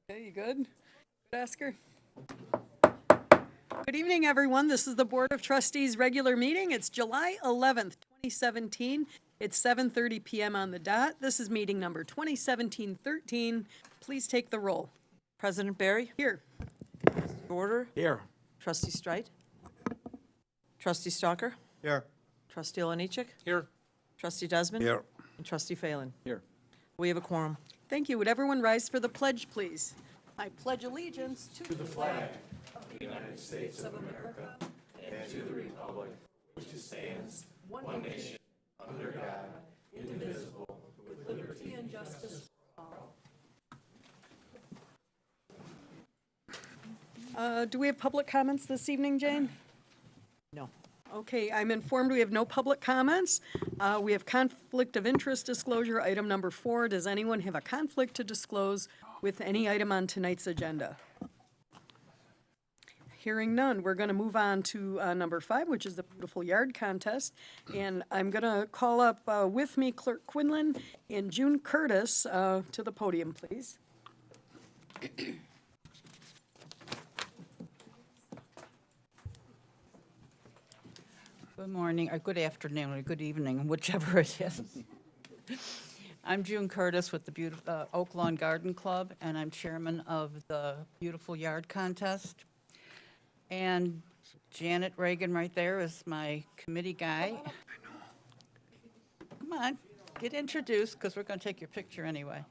Okay, you good? Good, Oscar? Good evening, everyone. This is the Board of Trustees regular meeting. It's July 11th, 2017. It's 7:30 p.m. on the dot. This is meeting number 2017-13. Please take the roll. President Barry? Here. Order? Here. Trustee Streit? Trustee Stalker? Here. Trustee Olenichek? Here. Trustee Desmond? Here. And Trustee Phelan? Here. We have a quorum. Thank you. Would everyone rise for the pledge, please? I pledge allegiance to the flag of the United States of America and to the republic which stands one nation under God, indivisible, with liberty and justice for all. Do we have public comments this evening, Jane? No. Okay, I'm informed we have no public comments. We have conflict of interest disclosure, item number 4. Does anyone have a conflict to disclose with any item on tonight's agenda? Hearing none, we're going to move on to number 5, which is the beautiful yard contest. And I'm going to call up with me Clerk Quinlan and June Curtis to the podium, please. Good morning, or good afternoon, or good evening, whichever it is. I'm June Curtis with the Oak Lawn Garden Club, and I'm chairman of the Beautiful Yard Contest. And Janet Reagan right there is my committee guy. Come on, get introduced, because we're going to take your picture anyway.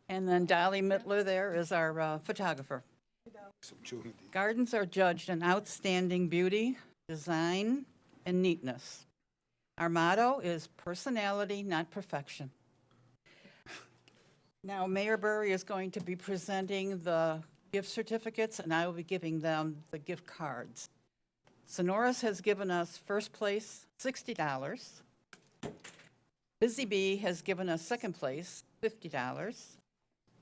And then Dolly Mittler there is our photographer. Gardens are judged on outstanding beauty, design, and neatness. Our motto is personality, not perfection. Now, Mayor Burry is going to be presenting the gift certificates, and I will be giving them the gift cards. Sonoras has given us first place, $60. Busy Bee has given us second place, $50.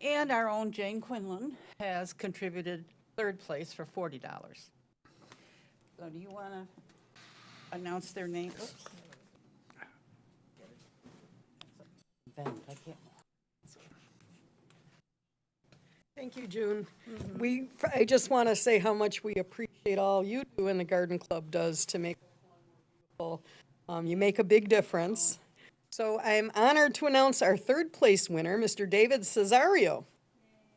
And our own Jane Quinlan has contributed third place for $40. So do you want to announce their names? Oops. Bend, I can't. Thank you, June. I just want to say how much we appreciate all you do and the Garden Club does to make it beautiful. You make a big difference. So I'm honored to announce our third place winner, Mr. David Cesario.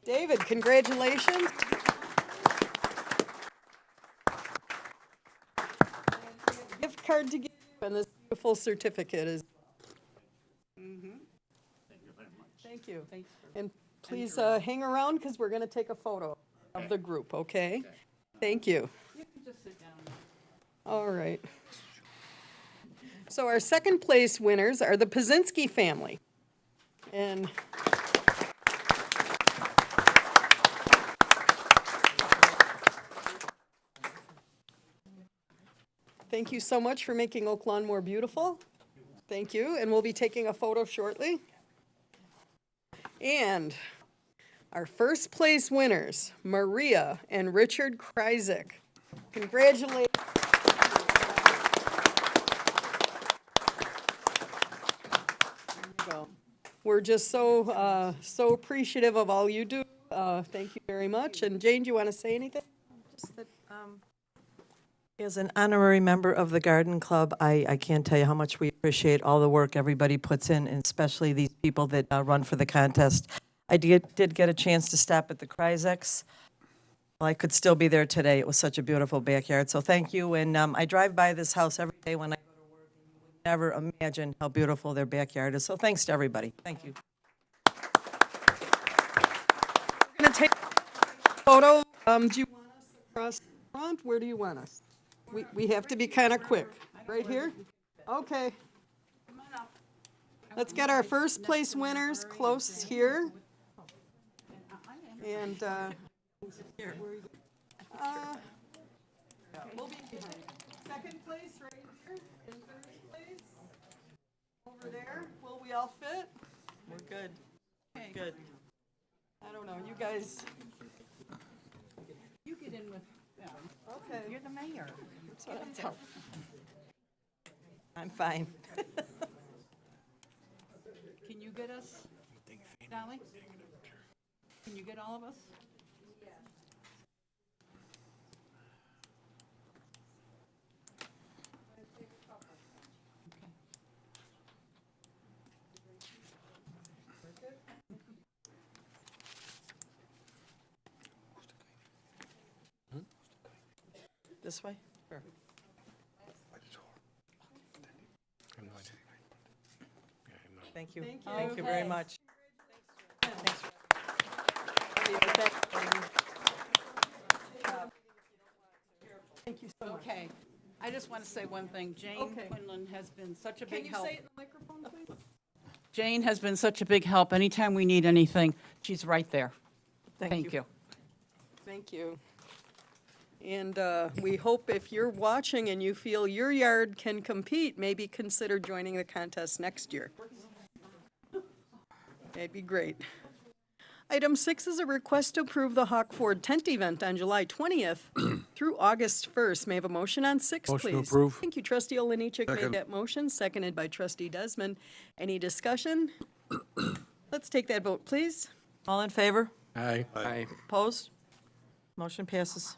David, congratulations. Gift card to give you, and this beautiful certificate is. Thank you. And please hang around because we're going to take a photo of the group, okay? Thank you. You can just sit down. All right. So our second place winners are the Pazinski family. And thank you so much for making Oak Lawn more beautiful. Thank you, and we'll be taking a photo shortly. And our first place winners, Maria and Richard Kryzik. Congratulations. We're just so appreciative of all you do. Thank you very much. And Jane, do you want to say anything? Just that, as an honorary member of the Garden Club, I can't tell you how much we appreciate all the work everybody puts in, and especially these people that run for the contest. I did get a chance to stop at the Kryzeks. Well, I could still be there today. It was such a beautiful backyard, so thank you. And I drive by this house every day when I go to work, and you would never imagine how beautiful their backyard is. So thanks to everybody. Thank you. We're going to take a photo. Do you want us across the front? Where do you want us? We have to be kind of quick. Right here? Okay. Let's get our first place winners close here. And we'll be behind. Second place right here. And third place over there. Will we all fit? We're good. Good. I don't know. You guys. You get in with them. Okay. You're the mayor. That's what I'm telling. I'm fine. Can you get us? Dolly? Can you get all of us? This way? Sure. Thank you. Thank you very much. Thank you so much. Okay. I just want to say one thing. Jane Okay. Quinlan has been such a Can big you help. say it in the microphone, please? Jane has been such a big help. Anytime we need anything, she's right there. Thank you. Thank you. And we hope if you're watching and you feel your yard can compete, maybe consider joining the contest next year. That'd be great. Item 6 is a request to approve the Hawk Ford tent event on July 20th through August 1st. May I have a motion on 6, please? Motion to approve. Thank you, trustee Oliniechek made Second. that motion, seconded by trustee Desmond. Any discussion? Let's take that vote, please. All in favor? Aye. Aye. Opposed? Motion passes.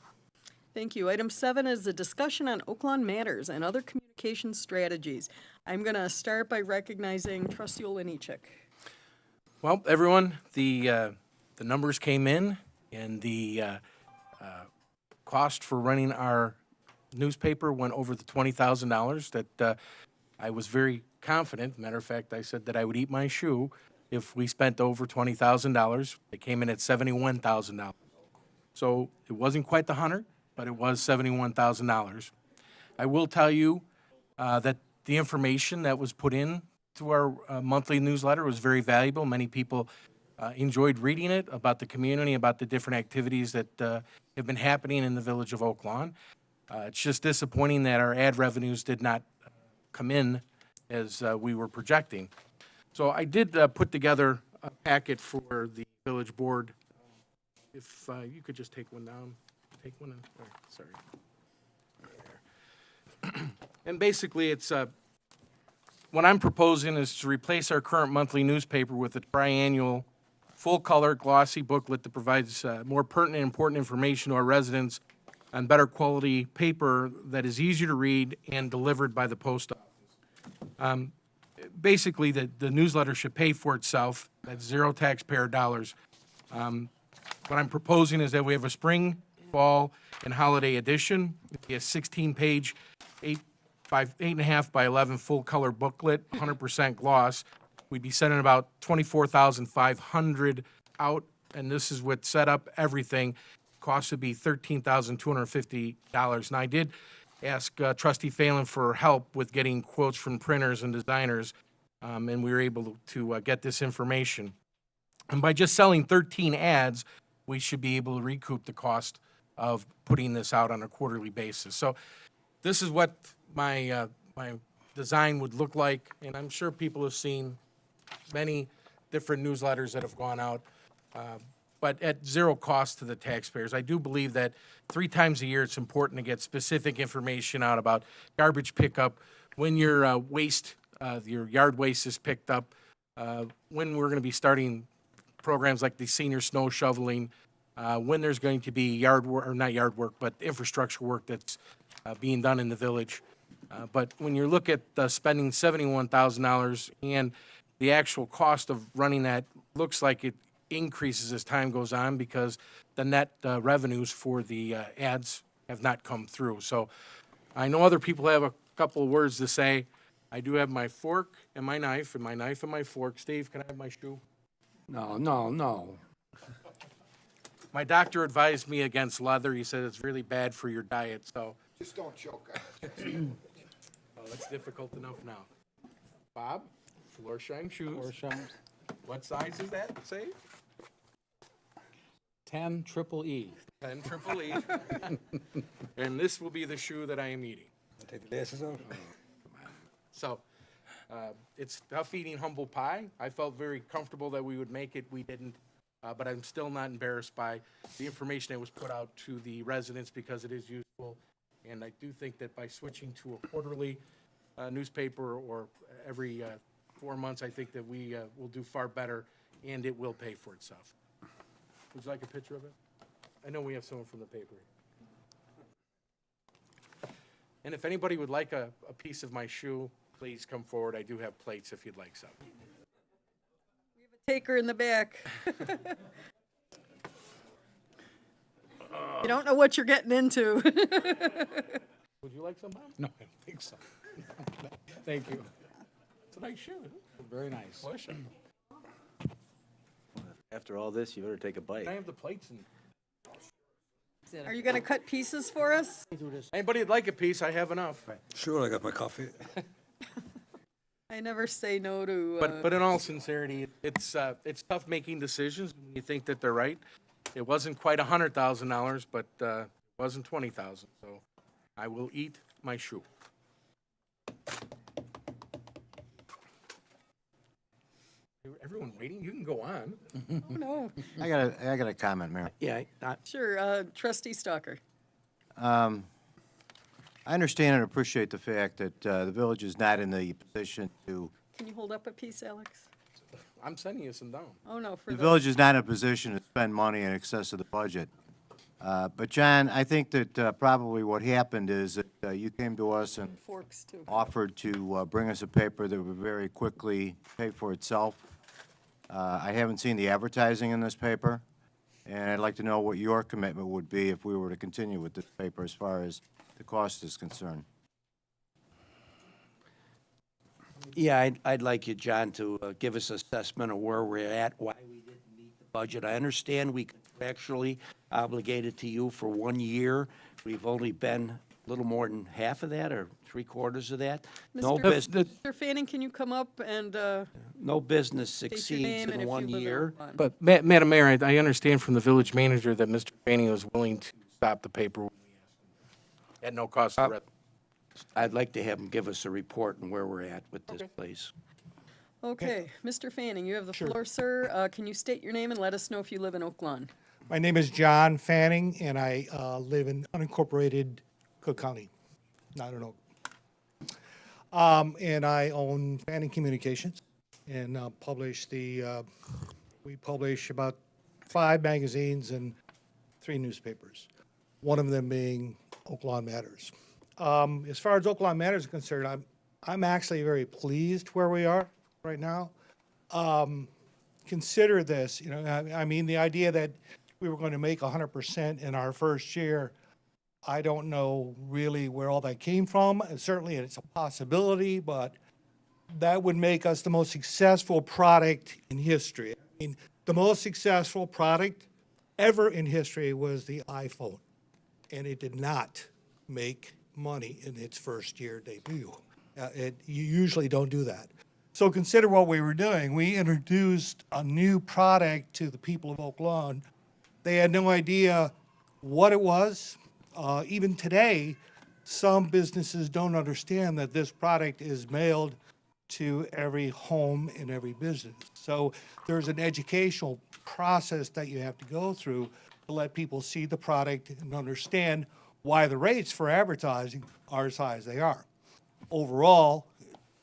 Thank you. Item 7 is a discussion on Oaklawn matters and other communication strategies. I'm going to start by recognizing trustee Oliniechek. Well, everyone, the numbers came in, and the cost for running our newspaper went over the $20,000 that I was very confident. Matter of fact, I said that I would eat my shoe if we spent over $20,000. It came in at $71,000. So it wasn't quite the 100, but it was $71,000. I will tell you that the information that was put in to our monthly newsletter was very valuable. Many people enjoyed reading it about the community, about the different activities that have been happening in the village of Oak Lawn. It's just disappointing that our ad revenues did not come in as we were projecting. So I did put together a packet for the village board. If you could just take one down, take one, oh, sorry. There. And basically, it's what I'm proposing is to replace our current monthly newspaper with a triannual, full-color, glossy booklet that provides more pertinent and important information to our residents on better quality paper that is easier to read and delivered by the post office. Basically, the newsletter should pay for itself. That's zero taxpayer dollars. What I'm proposing is that we have a spring, fall, and holiday edition. It'd be a 16-page, 8.5 by 11 full-color booklet, 100% gloss. We'd be sending about 24,500 out, and this is with setup, everything. Cost would be $13,250. And I did ask Trustee Phelan for help with getting quotes from printers and designers, and we were able to get this information. And by just selling 13 ads, we should be able to recoup the cost of putting this out on a quarterly basis. So this is what my design would look like, and I'm sure people have seen many different newsletters that have gone out, but at zero cost to the taxpayers. I do believe that 3 times a year, it's important to get specific information out about garbage pickup, when your your yard waste is picked up, when we're going to be starting programs like the senior snow shoveling, when there's going to be yard work, or not yard work, but infrastructure work that's being done in the village. But when you look at spending $71,000 and the actual cost of running that, looks like it increases as time goes on because the net revenues for the ads have not come through. So I know other people have a couple of words to say. I do have my fork and my knife, and my fork. Steve, can I have my shoe? No. My doctor advised me against leather. He said it's really bad for your diet, so. Just don't choke. Oh, that's difficult enough now. Bob, Floorshine shoes. What size is that, say? 10 triple E. 10 triple E. And this will be the shoe that I am eating. Take the glasses off. So, it's tough eating humble pie. I felt very comfortable that we would make it. We didn't, but I'm still not embarrassed by the information that was put out to the residents because it is useful. And I do think that by switching to a quarterly newspaper or every 4 months, I think that we will do far better and it will pay for itself. Would you like a picture of it? I know we have someone from the paper. And if anybody would like a piece of my shoe, please come forward. I do have plates if you'd like some. Taker in the back. You don't know what you're getting into. Would you like some, Bob? No, I don't think so. Thank you. It's a nice shoe. Isn't it? Very nice. Pleasure. After all this, you better take a bite. I have the plates and. Are you gonna cut pieces for us? Anybody would like a piece, I have enough. Sure, I got my coffee. I never say no to, But in all sincerity, it's tough making decisions when you think that they're right. It wasn't quite $100,000, but it wasn't 20,000. So I will eat my shoe. Everyone waiting? You can go on. oh, no. I got a comment, Mayor. Yeah, Sure, trustee Stalker. I understand and appreciate the fact that the village is not in the position to, Can you hold up a piece, Alex? I'm sending you some down. Oh, no, for the the, village is not in a position to spend money in excess of the budget. But John, I think that probably what happened is that you came to us and forks too. offered to bring us a paper that would very quickly pay for itself. I haven't seen the advertising in this paper, and I'd like to know what your commitment would be if we were to continue with this paper as far as the cost is concerned. Yeah, I'd like you, John, to give us an assessment of where we're at, why we didn't meet the budget. I understand we contractually obligated to you for 1 year. We've only been a little more than half of that, or 3/4 of that. No Mr. business, Mr. Fanning, can you come up and, no business state your succeeds name and in if you one live in year. Oakland? But Madam Mayor, I understand from the village manager that Mr. Fanning was willing to stop the paper at no cost to the I'd like to have him give us a report on where we're at with this Okay. place. Okay, Mr. Fanning, you have the floor, sir. Can you state your name and let us know if you live in Oak Lawn? My name is John Fanning, and I live in unincorporated Cook County, not in Oak. And I own Fanning Communications and we publish about 5 magazines and 3 newspapers, one of them being Oak Lawn Matters. As far as Oak Lawn Matters is concerned, I'm actually very pleased where we are right now. Consider this, I mean, the idea that we were going to make 100% in our first year, I don't know really where all that came from. And certainly, it's a possibility, but that would make us the most successful product in history. I mean, the most successful product ever in history was the iPhone, and it did not make money in its first year debut. You usually don't do that. So consider what we were doing. We introduced a new product to the people of Oak Lawn. They had no idea what it was. Even today, some businesses don't understand that this product is mailed to every home in every business. So there's an educational process that you have to go through to let people see the product and understand why the rates for advertising are as high as they are. Overall,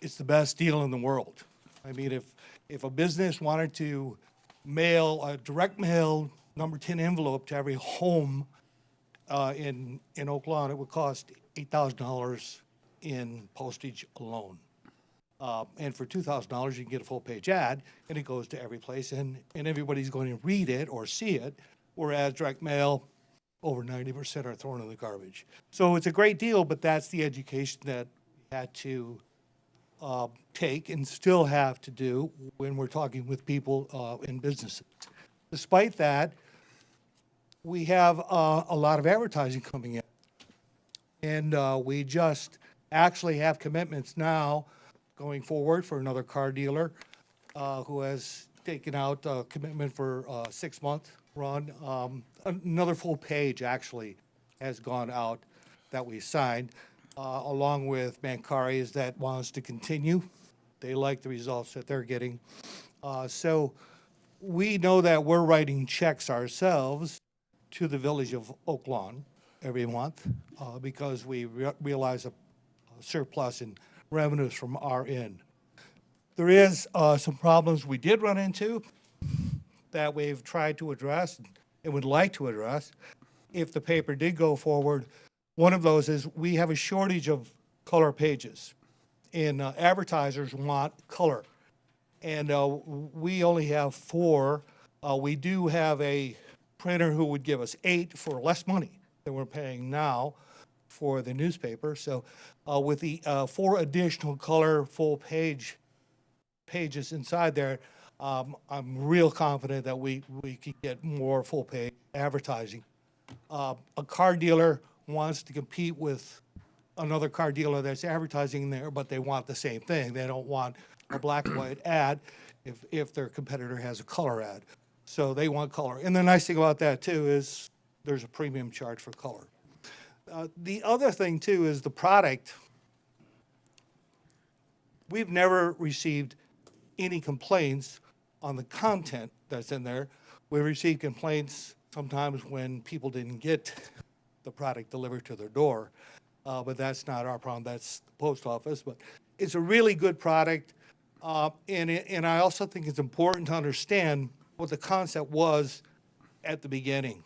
it's the best deal in the world. I mean, if a business wanted to mail a direct mail number 10 envelope to every home in Oak Lawn, it would cost $8,000 in postage alone. And for $2,000, you can get a full-page ad, and it goes to every place, and everybody's going to read it or see it, whereas direct mail, over 90% are thrown in the garbage. So it's a great deal, but that's the education that we had to take and still have to do when we're talking with people in businesses. Despite that, we have a lot of advertising coming in. And we just actually have commitments now going forward for another car dealer who has taken out a commitment for a 6-month run. Another full page actually has gone out that we signed, along with Mancari's that wants to continue. They like the results that they're getting. So we know that we're writing checks ourselves to the village of Oak Lawn every month because we realize a surplus in revenues from our end. There is some problems we did run into that we've tried to address and would like to address if the paper did go forward. One of those is we have a shortage of color pages, and advertisers want color. And we only have 4. We do have a printer who would give us 8 for less money than we're paying now for the newspaper. So with the 4 additional color full pages inside there, I'm real confident that we can get more full page advertising. A car dealer wants to compete with another car dealer that's advertising there, but they want the same thing. They don't want a black and white ad if their competitor has a color ad. So they want color. And the nice thing about that too is there's a premium charge for color. The other thing too is the product. We've never received any complaints on the content that's in there. We received complaints sometimes when people didn't get the product delivered to their door. But that's not our problem, that's the post office. But it's a really good product. And I also think it's important to understand what the concept was at the beginning.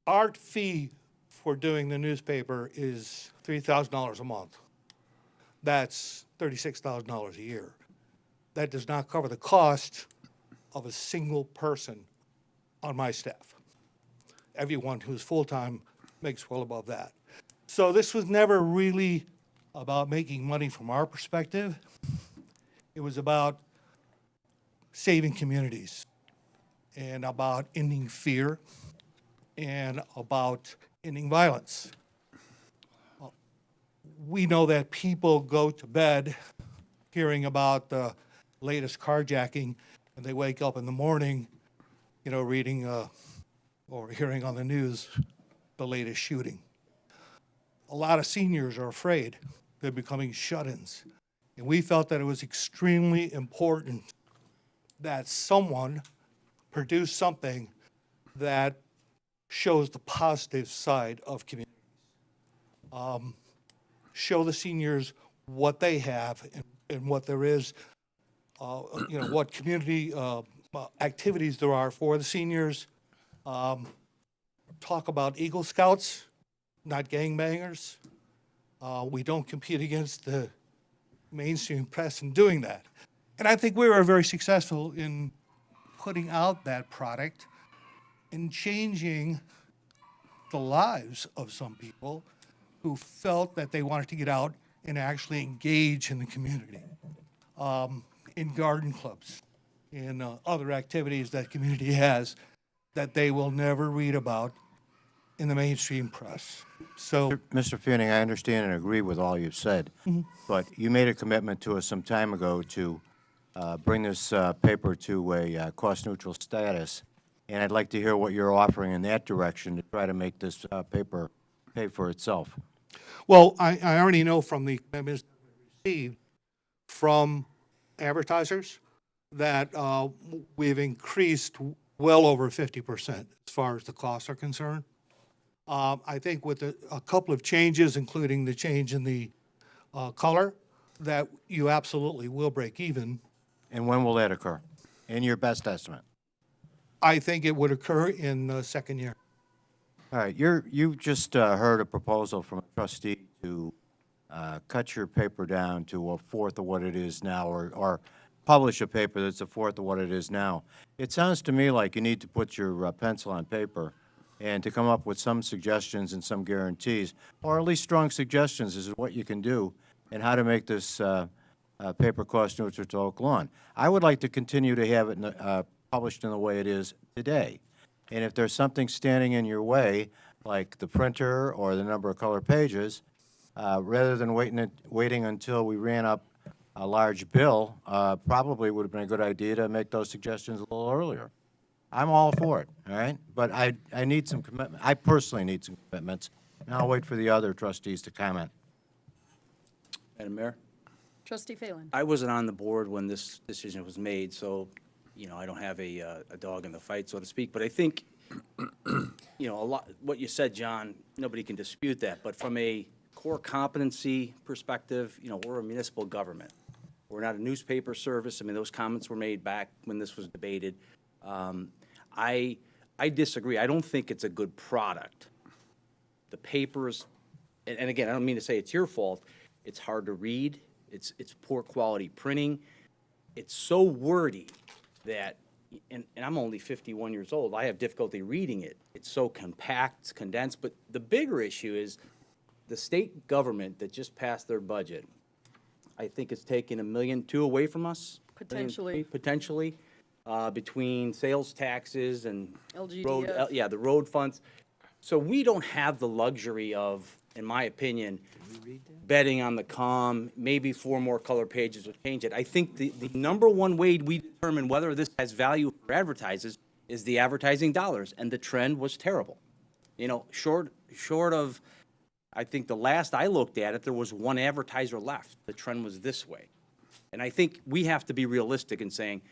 Our fee for doing the newspaper is $3,000 a month. That's $36,000 a year. That does not cover the cost of a single person on my staff. Everyone who's full-time makes well above that. So this was never really about making money from our perspective. It was about saving communities and about ending fear and about ending violence. We know that people go to bed hearing about the latest carjacking, and they wake up in the morning, reading or hearing on the news the latest shooting. A lot of seniors are afraid. They're becoming shut-ins. And we felt that it was extremely important that someone produce something that shows the positive side of communities. Show the seniors what they have and what there is, what community activities there are for the seniors. Talk about Eagle Scouts, not gangbangers. We don't compete against the mainstream press in doing that. And I think we were very successful in putting out that product and changing the lives of some people who felt that they wanted to get out and actually engage in the community, in garden clubs, in other activities that community has that they will never read about in the mainstream press. So, Mr. Feening, I understand and agree with all you've said, but you made a commitment to us some time ago to bring this paper to a cost-neutral status, and I'd like to hear what you're offering in that direction to try to make this paper pay for itself. well, I already know from the commitments that we received from advertisers that we've increased well over 50% as far as the costs are concerned. I think with a couple of changes, including the change in the color, that you absolutely will break even. And when will that occur? In your best estimate? I think it would occur in the second year. All right, you've just heard a proposal from a trustee to cut your paper down to a fourth of what it is now, or publish a paper that's a fourth of what it is now. It sounds to me like you need to put your pencil on paper and to come up with some suggestions and some guarantees, or at least strong suggestions as to what you can do and how to make this paper cost neutral to Oak Lawn. I would like to continue to have it published in the way it is today. And if there's something standing in your way, like the printer or the number of color pages, rather than waiting until we ran up a large bill, probably would have been a good idea to make those suggestions a little earlier. I'm all for it, all right? But I need some commitment. I personally need some commitments, and I'll wait for the other trustees to comment. Madam Mayor, Trustee Phelan. I wasn't on the board when this decision was made, so, I don't have a dog in the fight, so to speak. But I think, a lot, what you said, John, nobody can dispute that. But from a core competency perspective, we're a municipal government. We're not a newspaper service. I mean, those comments were made back when this was debated. I disagree. I don't think it's a good product. The papers, and again, I don't mean to say it's your fault. It's hard to read. It's poor quality printing. It's so wordy that, and I'm only 51 years old, I have difficulty reading it. It's so compact, it's condensed, but the bigger issue is the state government that just passed their budget, I think it's taking $1.2 million away from us. Potentially. Potentially, between sales taxes and road, LGDF. yeah, the road funds. So we don't have the luxury of, in my opinion, betting on the calm, maybe 4 more color pages would change it. I think the number one way we determine whether this has value for advertisers is the advertising dollars, and the trend was terrible. You know, short of, I think the last I looked at it, there was 1 advertiser left. The trend was this way. And I think we have to be realistic in saying,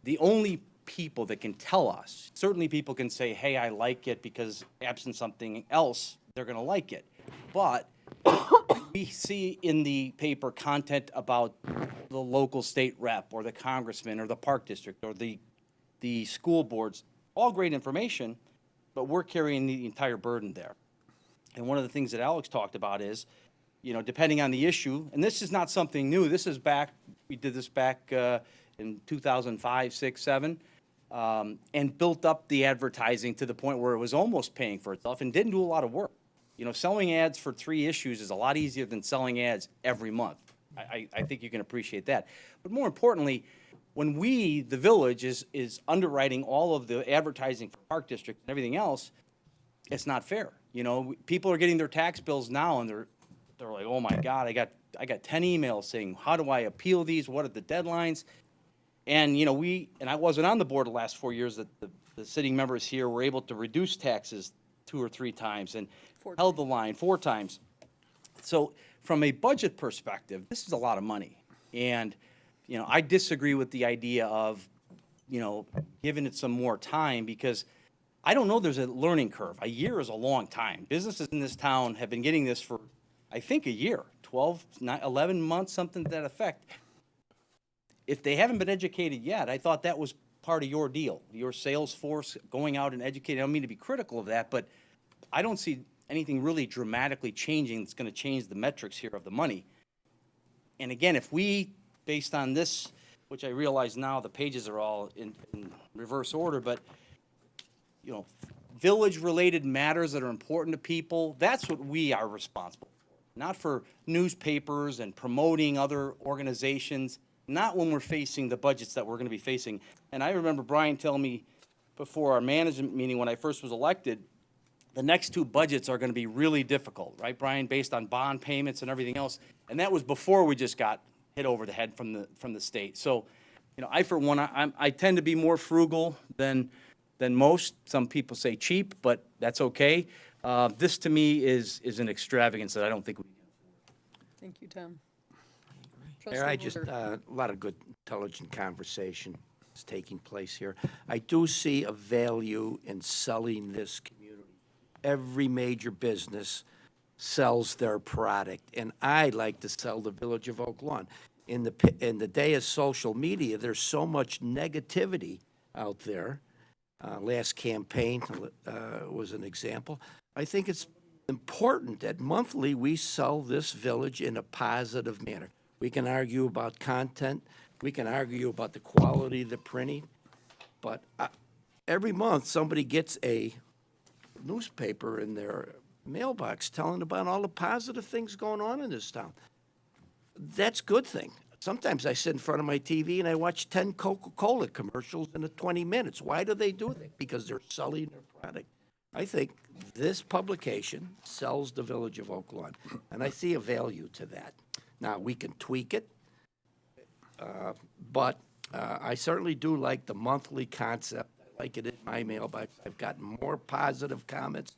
the only people that can tell us, certainly people can say, hey, I like it because absent something else, they're gonna like it. But we see in the paper content about the local state rep or the congressman or the park district or the school boards, all great information, but we're carrying the entire burden there. And one of the things that Alex talked about is, you know, depending on the issue, and this is not something new, this is back, we did this back in 2005, 6, 7, and built up the advertising to the point where it was almost paying for itself and didn't do a lot of work. You know, selling ads for 3 issues is a lot easier than selling ads every month. I think you can appreciate that. But more importantly, when we, the village, is underwriting all of the advertising for Park District and everything else, it's not fair. You know, people are getting their tax bills now and they're like, oh my God, I got 10 emails saying, how do I appeal these? What are the deadlines? And, you know, and I wasn't on the board the last 4 years that the sitting members here were able to reduce taxes 2 or 3 times and held the line 4 times. So from a budget perspective, this is a lot of money. And, you know, I disagree with the idea of, you know, giving it some more time because I don't know there's a learning curve. A year is a long time. Businesses in this town have been getting this for, I think, a year, 12, 11 months, something to that effect. If they haven't been educated yet, I thought that was part of your deal, your sales force going out and educating. I don't mean to be critical of that, but I don't see anything really dramatically changing that's going to change the metrics here of the money. And again, if we, based on this, which I realize now the pages are all in reverse order, but, you know, village-related matters that are important to people, that's what we are responsible for. Not for newspapers and promoting other organizations, not when we're facing the budgets that we're going to be facing. And I remember Brian telling me before our management meeting when I first was elected, the next 2 budgets are going to be really difficult, right, Brian, based on bond payments and everything else. And that was before we just got hit over the head from the state. So, you know, I, for one, I tend to be more frugal than most. Some people say cheap, but that's okay. This, to me, is an extravagance that I don't think we can. Thank you, Tom. Mayor, I Trustee just, Mulder. a lot of good, intelligent conversation is taking place here. I do see a value in selling this community. Every major business sells their product, and I like to sell the Village of Oak Lawn. In the day of social media, there's so much negativity out there. Last campaign was an example. I think it's important that monthly we sell this village in a positive manner. We can argue about content, we can argue about the quality of the printing, but every month somebody gets a newspaper in their mailbox telling about all the positive things going on in this town. That's a good thing. Sometimes I sit in front of my TV and I watch 10 Coca-Cola commercials in 20 minutes. Why do they do that? Because they're selling their product. I think this publication sells the Village of Oak Lawn, and I see a value to that. Now, we can tweak it, but I certainly do like the monthly concept. I like it in my mailbox. I've gotten more positive comments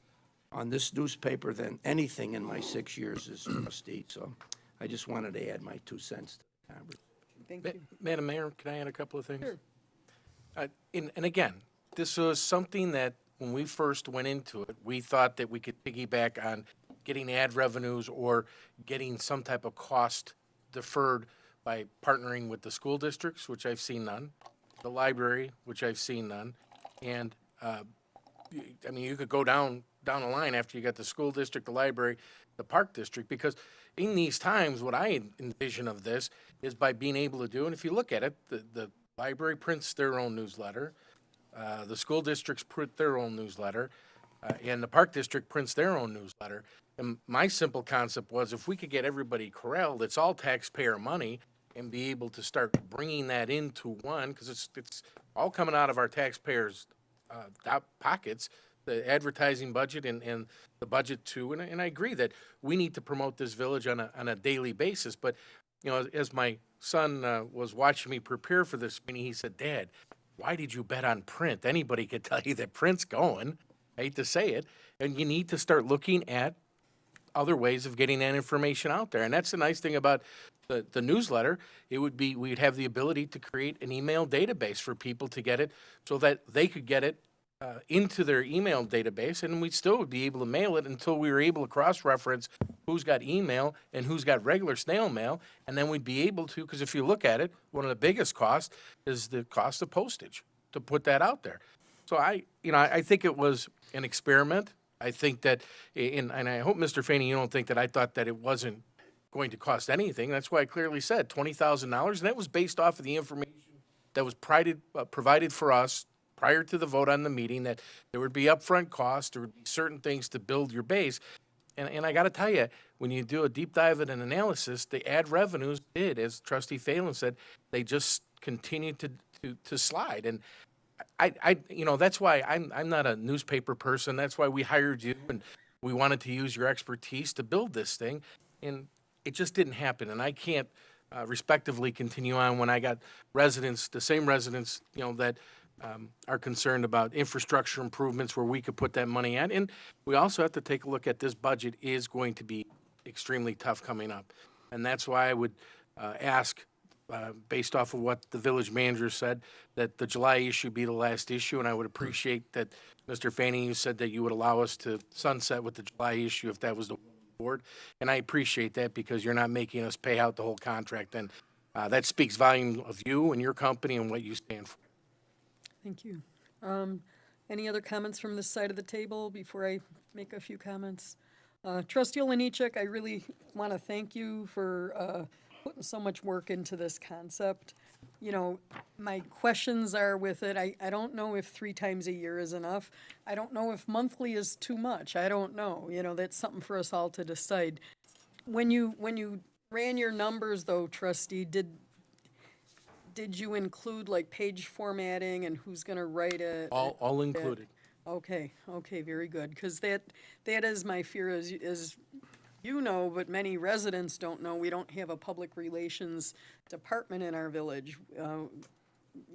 on this newspaper than anything in my 6 years as trustee, so I just wanted to add my 2 cents to the conversation. Thank you. Madam Mayor, can I add a couple of things? Sure. And again, this was something that when we first went into it, we thought that we could piggyback on getting ad revenues or getting some type of cost deferred by partnering with the school districts, which I've seen none, the library, which I've seen none, and, I mean, you could go down the line after you got the school district, the library, the park district, because in these times, what I envision of this is by being able to do, and if you look at it, the library prints their own newsletter, the school districts print their own newsletter, and the park district prints their own newsletter. And my simple concept was if we could get everybody corralled, it's all taxpayer money, and be able to start bringing that into one, because it's all coming out of our taxpayers' pockets, the advertising budget and the budget too. And I agree that we need to promote this village on a daily basis. But, you know, as my son was watching me prepare for this meeting, he said, "Dad, why did you bet on print? Anybody could tell you that print's going." I hate to say it. And you need to start looking at other ways of getting that information out there. And that's the nice thing about the newsletter. It would be, we'd have the ability to create an email database for people to get it so that they could get it into their email database, and we still would be able to mail it until we were able to cross-reference who's got email and who's got regular snail mail, and then we'd be able to, because if you look at it, one of the biggest costs is the cost of postage to put that out there. So I think it was an experiment. I think that, and I hope, Mr. Faney, you don't think that I thought that it wasn't going to cost anything. That's why I clearly said $20,000, and that was based off of the information that was provided for us prior to the vote on the meeting, that there would be upfront costs, there would be certain things to build your base. And I got to tell you, when you do a deep dive and an analysis, the ad revenues did, as Trustee Phelan said, they just continued to slide. And that's why I'm not a newspaper person. That's why we hired you, and we wanted to use your expertise to build this thing. And it just didn't happen. And I can't respectively continue on when I got residents, the same residents, that are concerned about infrastructure improvements where we could put that money at. And we also have to take a look at this budget is going to be extremely tough coming up. And that's why I would ask, based off of what the village manager said, that the July issue be the last issue. And I would appreciate that, Mr. Fanning, you said that you would allow us to sunset with the July issue if that was the board. And I appreciate that because you're not making us pay out the whole contract. And that speaks volume of you and your company and what you stand for. Thank you. Any other comments from this side of the table before I make a few comments? Trustee Olenichek, I really want to thank you for putting so much work into this concept. My questions are with it. I don't know if 3 times a year is enough. I don't know if monthly is too much. I don't know. That's something for us all to decide. When you ran your numbers, though, Trustee, did you include like page formatting and who's going to write it? All included. Okay, very good. Because that is my fear, as but many residents don't know. We don't have a public relations department in our village.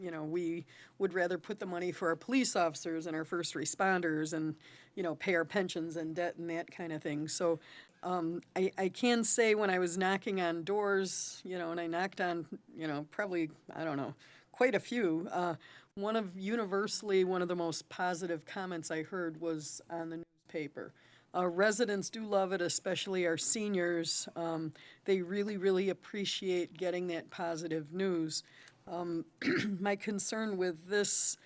We would rather put the money for our police officers and our first responders and, pay our pensions and debt and that kind of thing. So I can say when I was knocking on doors, and I knocked on, probably, I don't know, quite a few, universally one of the most positive comments I heard was on the newspaper. Residents do love it, especially our seniors. They really, really appreciate getting that positive news. My concern with this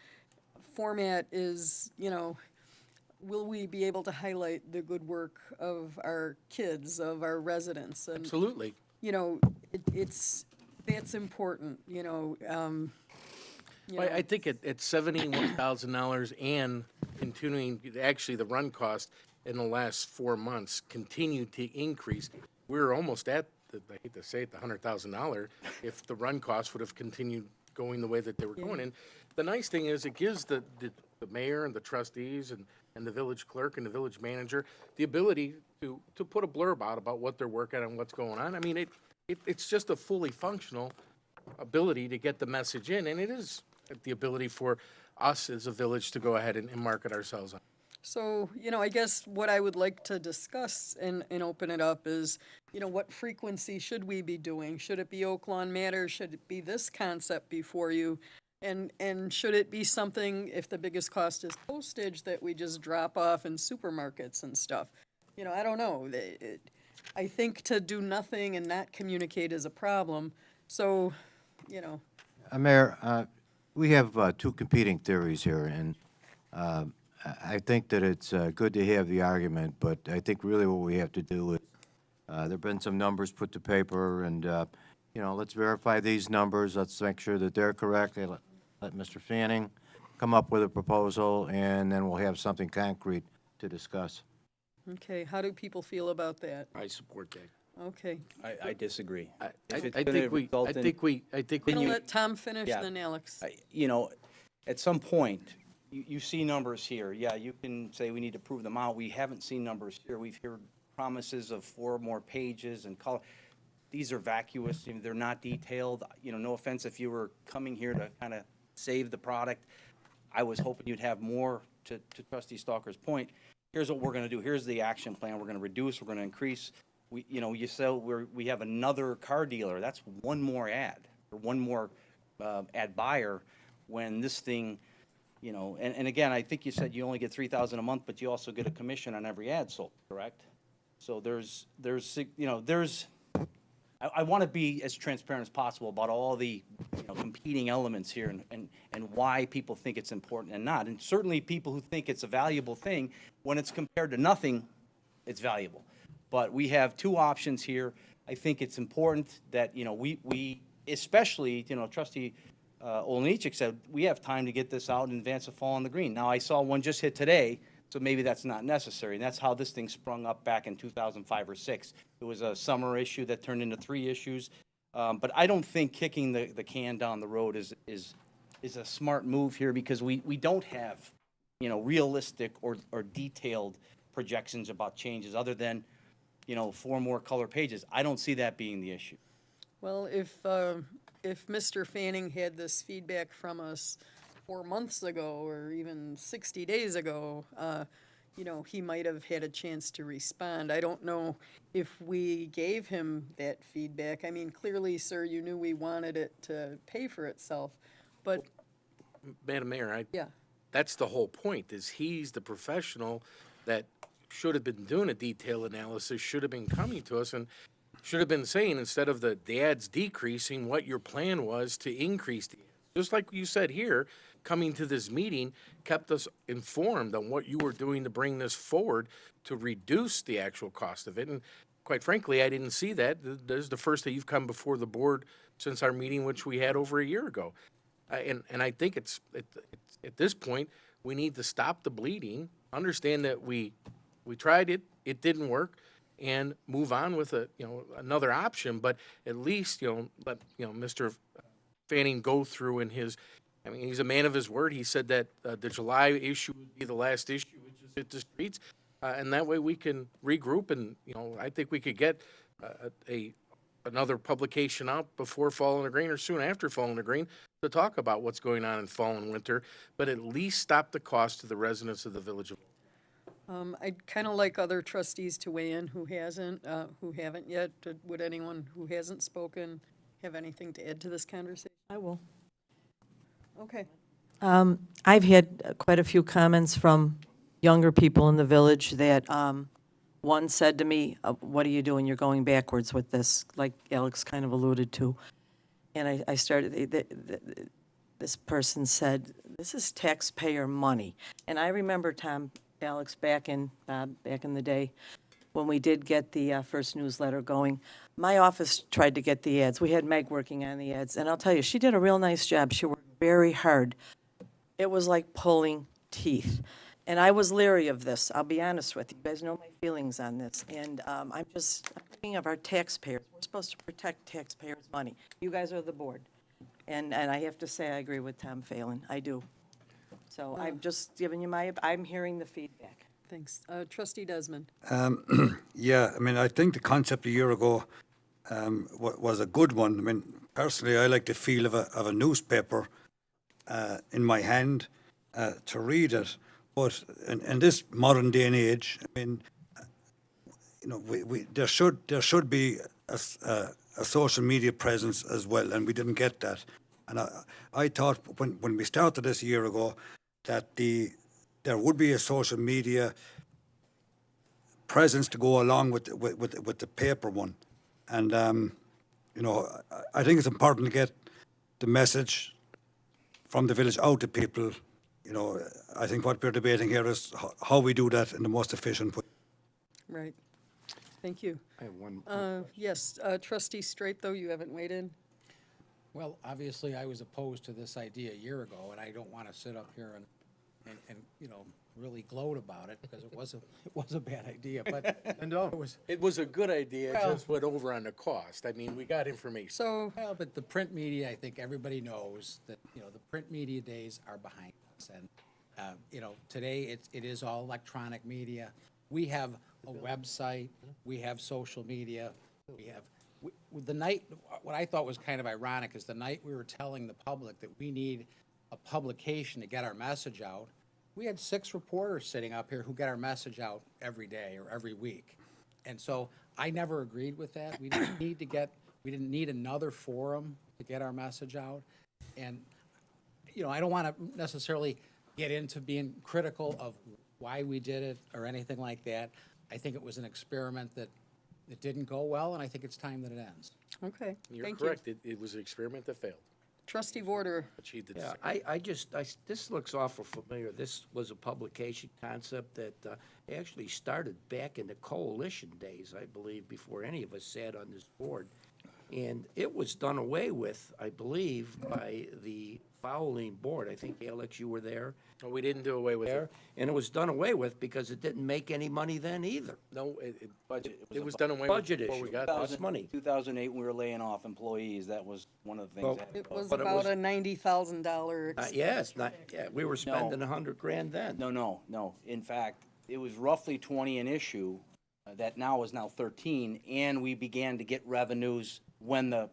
format is, will we be able to highlight the good work of our kids, of our residents? And, Absolutely. that's important, I think at $71,000 and continuing, actually the run cost in the last 4 months continued to increase. We're almost at, I hate to say it, the $100,000 if the run costs would have continued going the way that they were going. And the nice thing is it gives the mayor and the trustees and the village clerk and the village manager the ability to put a blurb out about what they're working on and what's going on. I mean, it's just a fully functional ability to get the message in, and it is the ability for us as a village to go ahead and market ourselves on. So, I guess what I would like to discuss and open it up is, what frequency should we be doing? Should it be Oak Lawn Matter? Should it be this concept before you? And should it be something, if the biggest cost is postage, that we just drop off in supermarkets and stuff? I don't know. I think to do nothing and not communicate is a problem. So, you know, Mayor, we have two competing theories here, and I think that it's good to have the argument, but I think really what we have to do is, there've been some numbers put to paper, and, let's verify these numbers, let's make sure that they're correct. Let Mr. Fanning come up with a proposal, and then we'll have something concrete to discuss. okay, how do people feel about that? I support that. Okay. I disagree. I If it's I gonna think we, result I in- think we, I think we Gonna need. let Tom finish, Yeah. then Alex. You know, at some point, you see numbers here. Yeah, you can say we need to prove them out. We haven't seen numbers here. We've heard promises of 4 more pages and color. These are vacuous, they're not detailed. No offense if you were coming here to kind of save the product. I was hoping you'd have more, to Trustee Stalker's point. Here's what we're gonna do. Here's the action plan. We're gonna reduce, we're gonna increase. You sell, we have another car dealer. That's one more ad, or one more ad buyer, when this thing, and again, I think you said you only get 3,000 a month, but you also get a commission on every ad sold, correct? So I want to be as transparent as possible about all the competing elements here, and why people think it's important and not. And certainly people who think it's a valuable thing, when it's compared to nothing, it's valuable. But we have two options here. I think it's important that, we especially, Trustee Olnichek said, we have time to get this out in advance of Fall on the Green. Now, I saw one just hit today, so maybe that's not necessary. And that's how this thing sprung up back in 2005 or 6. It was a summer issue that turned into 3 issues. But I don't think kicking the can down the road is a smart move here, because we don't have, realistic or detailed projections about changes other than, 4 more color pages. I don't see that being the issue. Well, if Mr. Fanning had this feedback from us 4 months ago, or even 60 days ago, he might have had a chance to respond. I don't know if we gave him that feedback. I mean, clearly, sir, you knew we wanted it to pay for itself, but, Madam Mayor, yeah. that's the whole point, is he's the professional that should have been doing a detailed analysis, should have been coming to us, and should have been saying, instead of the ads decreasing, what your plan was to increase the ads. Just like you said here, coming to this meeting kept us informed on what you were doing to bring this forward to reduce the actual cost of it. And quite frankly, I didn't see that. This is the first that you've come before the board since our meeting, which we had over a year ago. And I think it's at this point, we need to stop the bleeding, understand that we tried it, it didn't work, and move on with another option. But at least, let, Mr. Fanning go through in his, he's a man of his word. He said that the July issue would be the last issue, which is hit the streets. And that way we can regroup, and, I think we could get another publication out before Fall on the Green or soon after Fall on the Green to talk about what's going on in fall and winter, but at least stop the cost to the residents of the village of. I'd kind of like other trustees to weigh in who haven't yet. Would anyone who hasn't spoken have anything to add to this conversation? I will. Okay. I've had quite a few comments from younger people in the village that, one said to me, what are you doing? You're going backwards with this, like Alex kind of alluded to. And I started, this person said, this is taxpayer money. And I remember, Tom, Alex, back in the day, when we did get the first newsletter going, my office tried to get the ads. We had Meg working on the ads, and I'll tell you, she did a real nice job. She worked very hard. It was like pulling teeth. And I was leery of this, I'll be honest with you. You guys know my feelings on this. And I'm thinking of our taxpayers. We're supposed to protect taxpayers' money. You guys are the board. And I have to say, I agree with Tom Phelan. I do. So I'm just giving you I'm hearing the feedback. Thanks. Trustee Desmond. Yeah, I think the concept a year ago was a good one. Personally, I like the feel of a newspaper in my hand to read it. But in this modern day and age, there should be a social media presence as well, and we didn't get that. And I thought when we started this a year ago that there would be a social media presence to go along with the paper one. And you know, I think it's important to get the message from the village out to people. You know, I think what we're debating here is how we do that in the most efficient way. Right. Thank you. I have one. Yes, trustee Straight, though, you haven't weighed in? Well, obviously, I was opposed to this idea a year ago, and I don't want to sit up here and, you know, really gloat about it, because it was a bad idea, but. It was a good idea, it just went over on the cost. I mean, we got information. So, Well, but the print media, I think everybody knows that, you know, the print media days are behind us. And, you know, today it is all electronic media. We have a website, we have social media, we have, the night, what I thought was kind of ironic is the night we were telling the public that we need a publication to get our message out, we had 6 reporters sitting up here who get our message out every day or every week. And so I never agreed with that. We didn't need another forum to get our message out. And, you know, I don't want to necessarily get into being critical of why we did it or anything like that. I think it was an experiment that it didn't go well, and I think it's time that it ends. okay, You're thank you. correct, it was an experiment that failed. Trustee Vorder, Achieved its. Yeah, this looks awful familiar. This was a publication concept that actually started back in the coalition days, I believe, before any of us sat on this board. And it was done away with, I believe, by the Fowling Board. I think, Alex, you were there. No, we didn't do away with There, it. and it was done away with because it didn't make any money then either. No, Budget. it was done away with Budget before we issue. got Cost this. money. 2008, we were laying off employees. That was one of the Well, things. it was But it about was- a $90,000. Yes, not, yeah, we were spending $100,000 then. No. In fact, it was roughly 20 an issue, that now is now 13, and we began to get revenues when the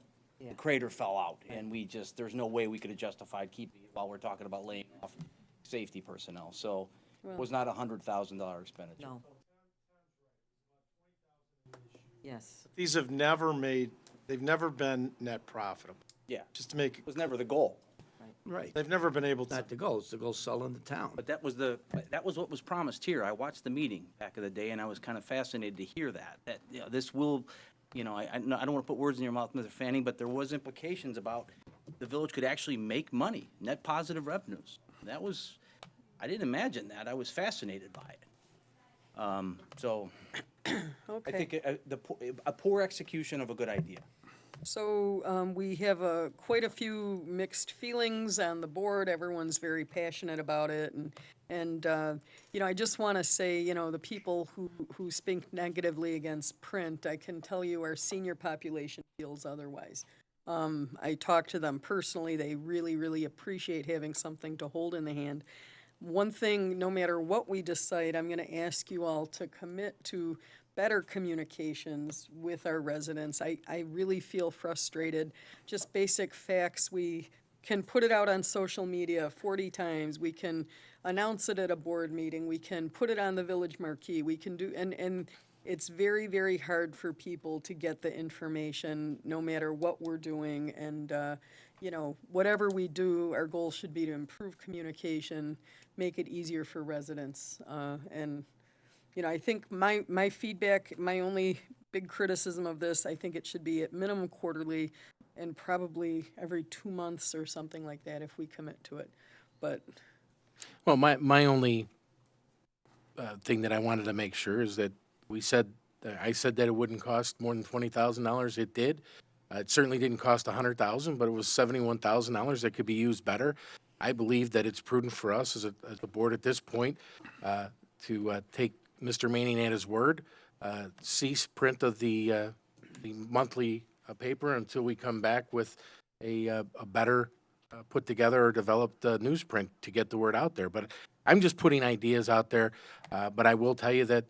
crater fell out. And there's no way we could have justified keeping it while we're talking about laying off safety personnel. So it was not a $100,000 expenditure. No. Yes. These have they've never been net profitable. Yeah, Just to make, it was never the goal. Right. they've never been able to. Not the goal, it's the goal selling the town. But that was what was promised here. I watched the meeting back in the day, and I was kind of fascinated to hear that, you know, this will, you know, I don't want to put words in your mouth, Mr. Fanning, but there was implications about the village could actually make money, net positive revenues. That was, I didn't imagine that. I was fascinated by it. So I Okay. think a poor execution of a good idea. So we have quite a few mixed feelings on the board. Everyone's very passionate about it, and you know, I just want to say, you know, the people who speak negatively against print, I can tell you, our senior population feels otherwise. I talked to them personally. They really, really appreciate having something to hold in the hand. One thing, no matter what we decide, I'm going to ask you all to commit to better communications with our residents. I really feel frustrated. Just basic facts, we can put it out on social media 40 times. We can announce it at a board meeting. We can put it on the village marquee. We can do, and it's very, very hard for people to get the information no matter what we're doing. And, you know, whatever we do, our goal should be to improve communication, make it easier for residents. And, you know, I think my feedback, my only big criticism of this, I think it should be at minimum quarterly and probably every 2 months or something like that if we commit to it. But, Well, my only thing that I wanted to make sure is that I said that it wouldn't cost more than $20,000. It did. It certainly didn't cost $100,000, but it was $71,000 that could be used better. I believe that it's prudent for us as a board at this point to take Mr. Manning at his word, cease print of the monthly paper until we come back with a better put together or developed newsprint to get the word out there. But I'm just putting ideas out there. But I will tell you that,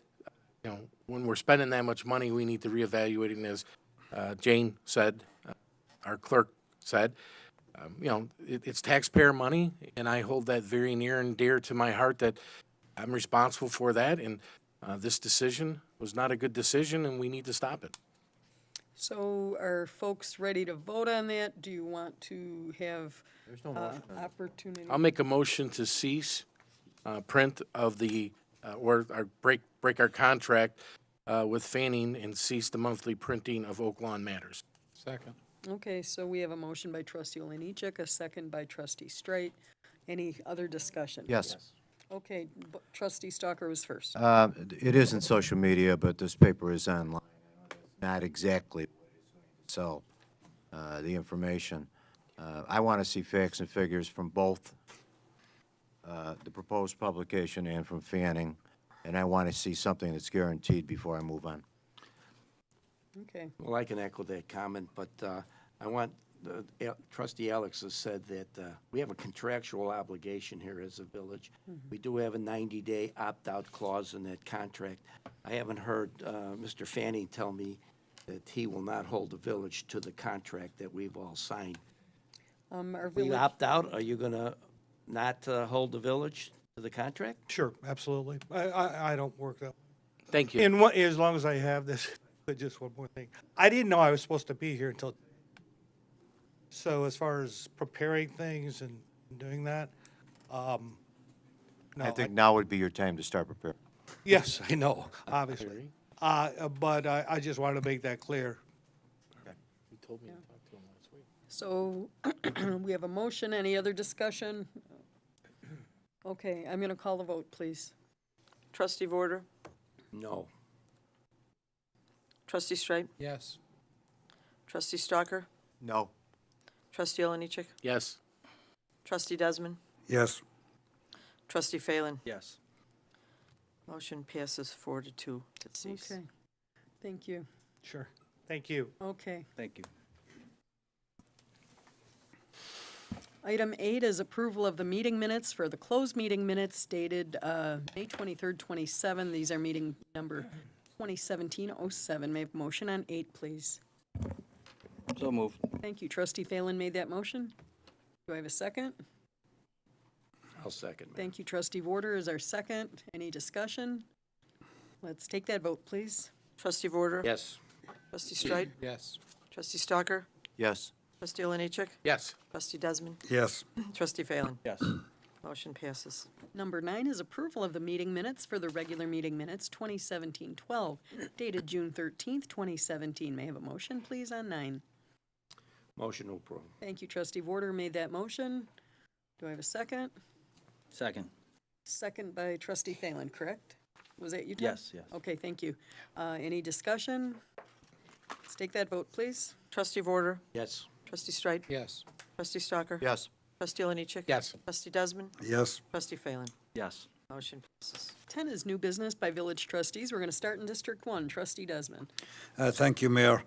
you know, when we're spending that much money, we need to reevaluate it. And as Jane said, our clerk said, you know, it's taxpayer money, and I hold that very near and dear to my heart that I'm responsible for that. And this decision was not a good decision, and we need to stop it. so are folks ready to vote on that? Do you want to have opportunity? I'll make a motion to cease print of the, or break our contract with Fanning and cease the monthly printing of Oak Lawn Matters. Second. Okay, so we have a motion by trustee Oliniechek, a second by trustee Straight. Any other discussion? Yes. Okay, trustee Stalker was first. It isn't social media, but this paper is online. Not exactly sell the information. I want to see facts and figures from both the proposed publication and from Fanning, and I want to see something that's guaranteed before I move on. Okay, Well, I can echo that comment, but I want, trustee Alex has said that we have a contractual obligation here as a village. We do have a 90-day opt-out clause in that contract. I haven't heard Mr. Fanning tell me that he will not hold the village to the contract that we've all signed. our Will you village, opt out? Are you going to not hold the village to the contract? Sure, absolutely. I don't work that. Thank you. And what, as long as I have this, but just one more thing. I didn't know I was supposed to be here until, so as far as preparing things and doing that, no. I think now would be your time to start preparing. Yes, I know, obviously. But I just wanted to make that clear. You told me to talk to him last week. so we have a motion. Any other discussion? Okay, I'm going to call the vote, please. Trustee Vorder, No. trustee Straight, Yes. trustee Stalker, No. trustee Oliniechek, Yes. trustee Desmond, Yes. trustee Phelan. Yes. Motion passes 4-2 to cease. Okay, thank you. Sure. Thank you. Okay. Thank you. Item 8 is approval of the meeting minutes for the closed meeting minutes dated May 23rd, 27. These are meeting number 2017-07. May I have a motion on 8, please? So moved. Thank you. Trustee Phelan made that motion. Do I have a second? I'll second. Mayor. Thank you. Trustee Vorder is our second. Any discussion? Let's take that vote, please. Trustee Vorder, Yes. trustee Straight, Yes. trustee Stalker, Yes. trustee Oliniechek, Yes. trustee Desmond, Yes. trustee Phelan. Yes. Motion passes. Number 9 is approval of the meeting minutes for the regular meeting minutes 2017-12, dated June 13th, 2017. May I have a motion, please, on 9? Motion to approve. Thank you. Trustee Vorder made that motion. Do I have a second? Second. Second by trustee Phelan, correct? Was that you, Tom? Yes, yes. Okay, thank you. Any discussion? Let's take that vote, please. Trustee Vorder, Yes. trustee Straight, Yes. trustee Stalker, Yes. trustee Oliniechek. Yes. Trustee Desmond, Yes. trustee Phelan. Yes. Motion passes. 10 is new business by village trustees. We're going to start in District 1. Trustee Desmond. Thank you, Mayor.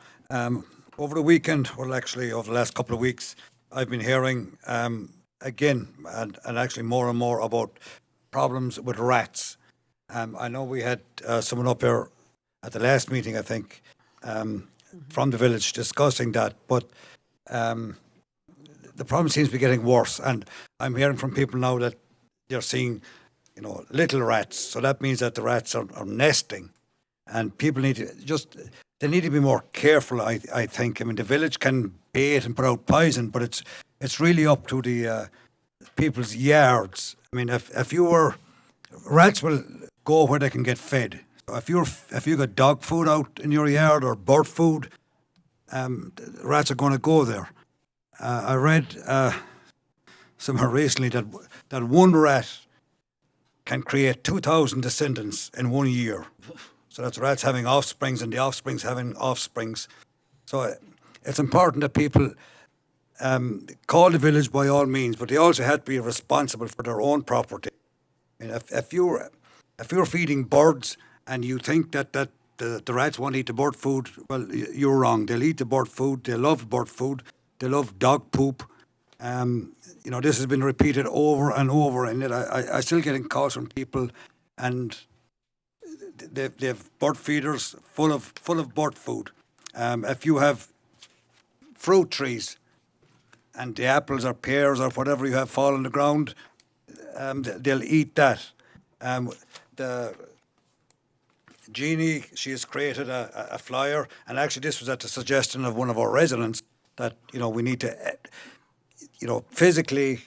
Over the weekend, well, actually, over the last couple of weeks, I've been hearing again, and actually more and more about problems with rats. I know we had someone up here at the last meeting, I think, from the village discussing that, but the problem seems to be getting worse, and I'm hearing from people now that they're seeing, little rats. So that means that the rats are nesting, and people need to they need to be more careful, I think. I mean, the village can bait and put out poison, but it's really up to the people's yards. I mean, rats will go where they can get fed. So if you got dog food out in your yard or bird food, the rats are going to go there. I read somewhere recently that one rat can create 2,000 descendants in 1 year. So that's rats having offsprings and the offsprings having offsprings. So it's important that people call the village by all means, but they also have to be responsible for their own property. I mean, if you're feeding birds and you think that the rats won't eat the bird food, well, you're wrong. They'll eat the bird food. They love bird food. They love dog poop. This has been repeated over and over, and I still getting calls from people, and they've bird feeders full of bird food. If you have fruit trees and the apples or pears or whatever you have fall on the ground, they'll eat that. The Jeannie, she has created a flyer, and actually this was at the suggestion of one of our residents, that we need to physically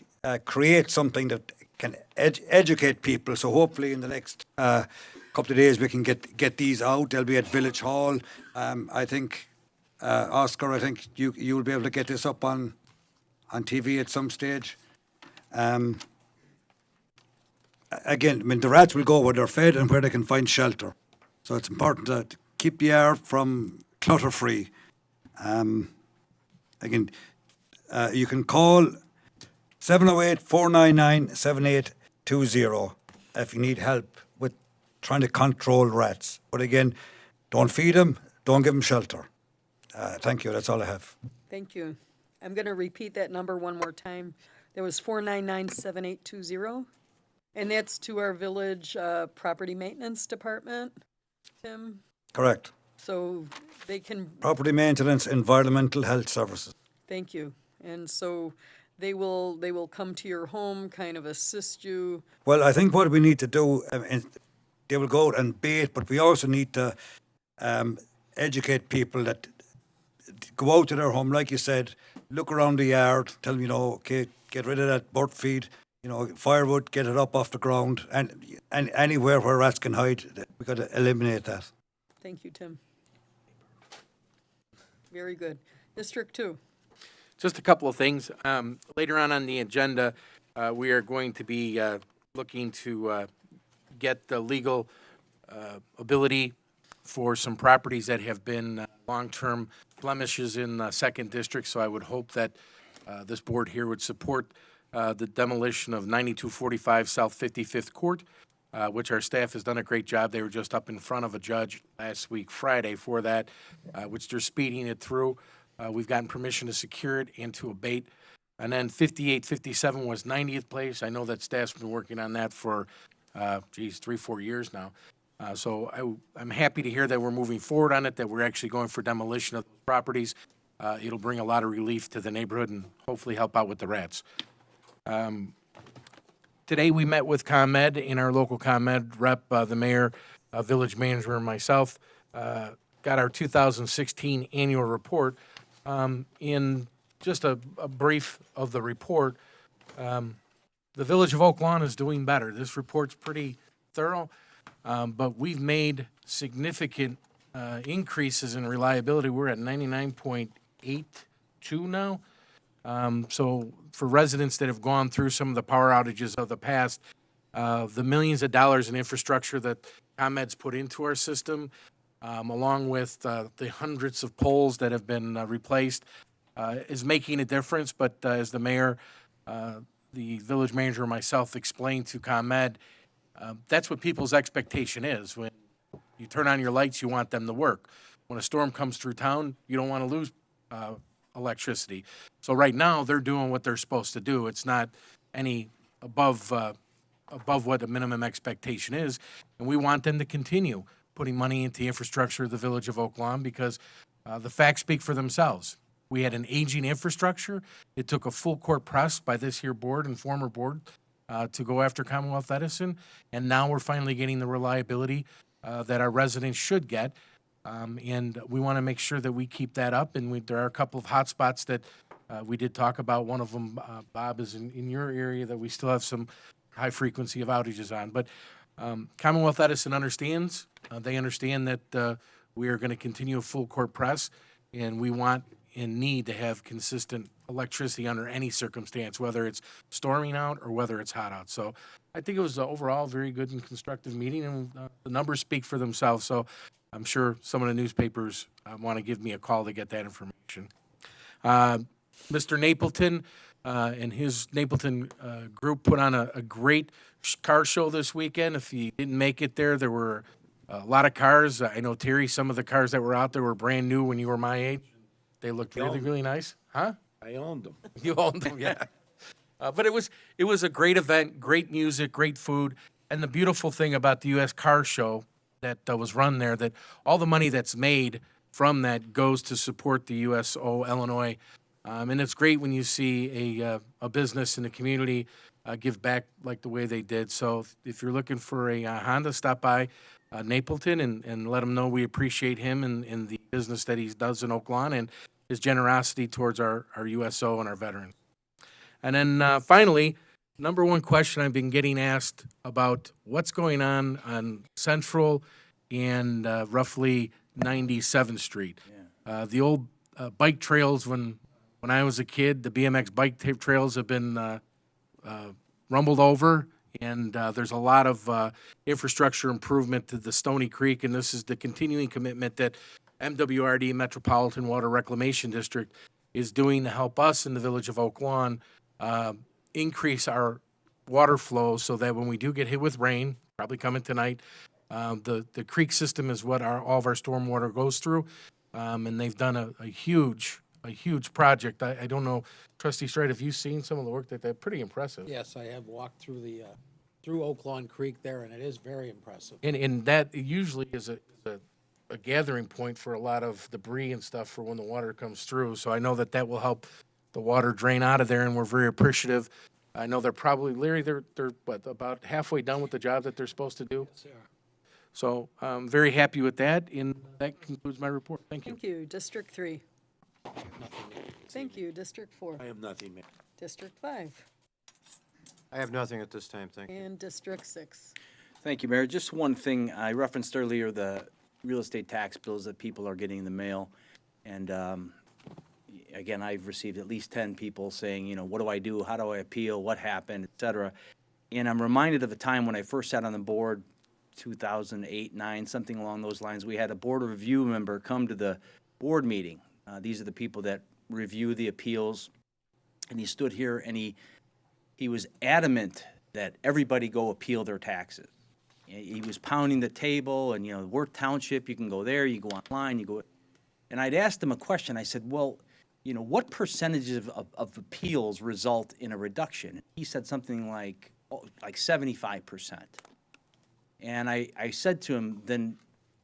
create something that can educate people. So hopefully in the next couple of days we can get these out. They'll be at Village Hall. I think Oscar, I think you'll be able to get this up on TV at some stage. Again, I mean, the rats will go where they're fed and where they can find shelter. So it's important to keep the yard from clutter-free. Again, you can call 708-499-7820 if you need help with trying to control rats. But again, don't feed them, don't give them shelter. Thank you, that's all I have. Thank you. I'm going to repeat that number one more time. That was 499-7820. And that's to our village property maintenance department, Tim? Correct. So they can, Property maintenance, environmental health services. thank you. And so they will come to your home, kind of assist you. Well, I think what we need to do, they will go out and bait, but we also need to educate people that go out to their home, like you said, look around the yard, tell them, okay, get rid of that bird feed, firewood, get it up off the ground, and anywhere where rats can hide, we've got to eliminate that. Thank you, Tim. Very good. District 2. Just a couple of things. Later on the agenda, we are going to be looking to get the legal ability for some properties that have been long-term blemishes in the 2nd District. So I would hope that this board here would support the demolition of 9245 South 55th Court, which our staff has done a great job. They were just up in front of a judge last week, Friday, for that, which they're speeding it through. We've gotten permission to secure it and to abate. And then 5857 was 90th place. I know that staff's been working on that for, 3-4 years now. So I'm happy to hear that we're moving forward on it, that we're actually going for demolition of the properties. It'll bring a lot of relief to the neighborhood and hopefully help out with the rats. Today, we met with ComEd, in our local ComEd rep, the mayor, village manager, and myself, got our 2016 annual report. In just a brief of the report, the village of Oak Lawn is doing better. This report's pretty thorough, but we've made significant increases in reliability. We're at 99.82 now. So for residents that have gone through some of the power outages of the past, the millions of dollars in infrastructure that ComEd's put into our system, along with the hundreds of poles that have been replaced, is making a difference. But as the mayor, the village manager, and myself explained to ComEd, that's what people's expectation is. When you turn on your lights, you want them to work. When a storm comes through town, you don't want to lose electricity. So right now, they're doing what they're supposed to do. It's not any above what the minimum expectation is, and we want them to continue putting money into the infrastructure of the village of Oak Lawn, because the facts speak for themselves. We had an aging infrastructure. It took a full court press by this here board and former board to go after Commonwealth Edison, and now we're finally getting the reliability that our residents should get. And we want to make sure that we keep that up. And there are a couple of hot spots that we did talk about. One of them, Bob, is in your area that we still have some high frequency of outages on. But Commonwealth Edison understands. They understand that we are going to continue a full court press, and we want and need to have consistent electricity under any circumstance, whether it's storming out or whether it's hot out. So I think it was overall a very good and constructive meeting, and the numbers speak for themselves. So I'm sure some of the newspapers want to give me a call to get that information. Mr. Napleton and his Napleton group put on a great car show this weekend. If you didn't make it there were a lot of cars. I know, Terry, some of the cars that were out there were brand new when you were my age. They looked really, really nice. Huh? I owned them. You owned them, yeah. But it was a great event, great music, great food. And the beautiful thing about the U.S. Car Show that was run there, that all the money that's made from that goes to support the USO Illinois. And it's great when you see a business in the community give back like the way they did. So if you're looking for a Honda, stop by Napleton and let him know we appreciate him and the business that he does in Oak Lawn and his generosity towards our USO and our veterans. And then finally, number one question I've been getting asked about what's going on Central and roughly 97th Street. The old bike trails, when I was a kid, the BMX bike trails have been rumbled over, and there's a lot of infrastructure improvement to the Stony Creek, and this is the continuing commitment that MWRD, Metropolitan Water Reclamation District, is doing to help us in the village of Oak Lawn increase our water flow so that when we do get hit with rain, probably coming tonight, the creek system is what all of our stormwater goes through, and they've done a huge project. I don't know, Trustee Stride, have you seen some of the work they're pretty impressive? Yes, I have walked through through Oak Lawn Creek there, and it is very impressive. And that usually is a gathering point for a lot of debris and stuff for when the water comes through. So I know that will help the water drain out of there, and we're very appreciative. I know they're probably, Larry, they're what, about halfway done with the job that they're supposed to do? So I'm very happy with that, and that concludes my report. Thank you. Thank you. District 3. Thank you. District 4. I have nothing, Mayor. District 5. I have nothing at this time, thank you. And District 6. Thank you, Mayor. Just one thing, I referenced earlier the real estate tax bills that people are getting in the mail. And again, I've received at least 10 people saying, what do I do? How do I appeal? What happened, et cetera. And I'm reminded of a time when I first sat on the board, 2008, 9, something along those lines. We had a board review member come to the board meeting. These are the people that review the appeals. And he stood here and he was adamant that everybody go appeal their taxes. He was pounding the table, and, Worth Township, you can go there, you go online, you go. And I'd asked him a question. I said, well, what percentage of appeals result in a reduction? He said something like 75%. And I said to him, then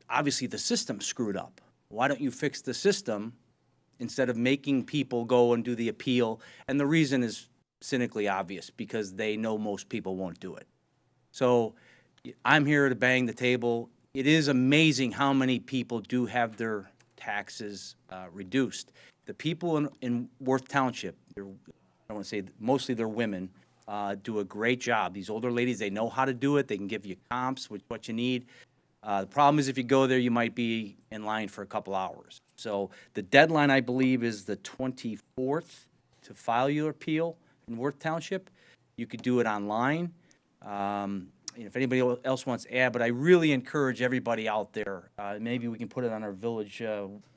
obviously the system's screwed up. Why don't you fix the system instead of making people go and do the appeal? And the reason is cynically obvious, because they know most people won't do it. So I'm here to bang the table. It is amazing how many people do have their taxes reduced. The people in Worth Township, I don't want to say, mostly they're women, do a great job. These older ladies, they know how to do it. They can give you comps with what you need. The problem is if you go there, you might be in line for a couple hours. So the deadline, I believe, is the 24th to file your appeal in Worth Township. You could do it online. If anybody else wants to add, but I really encourage everybody out there. Maybe we can put it on our village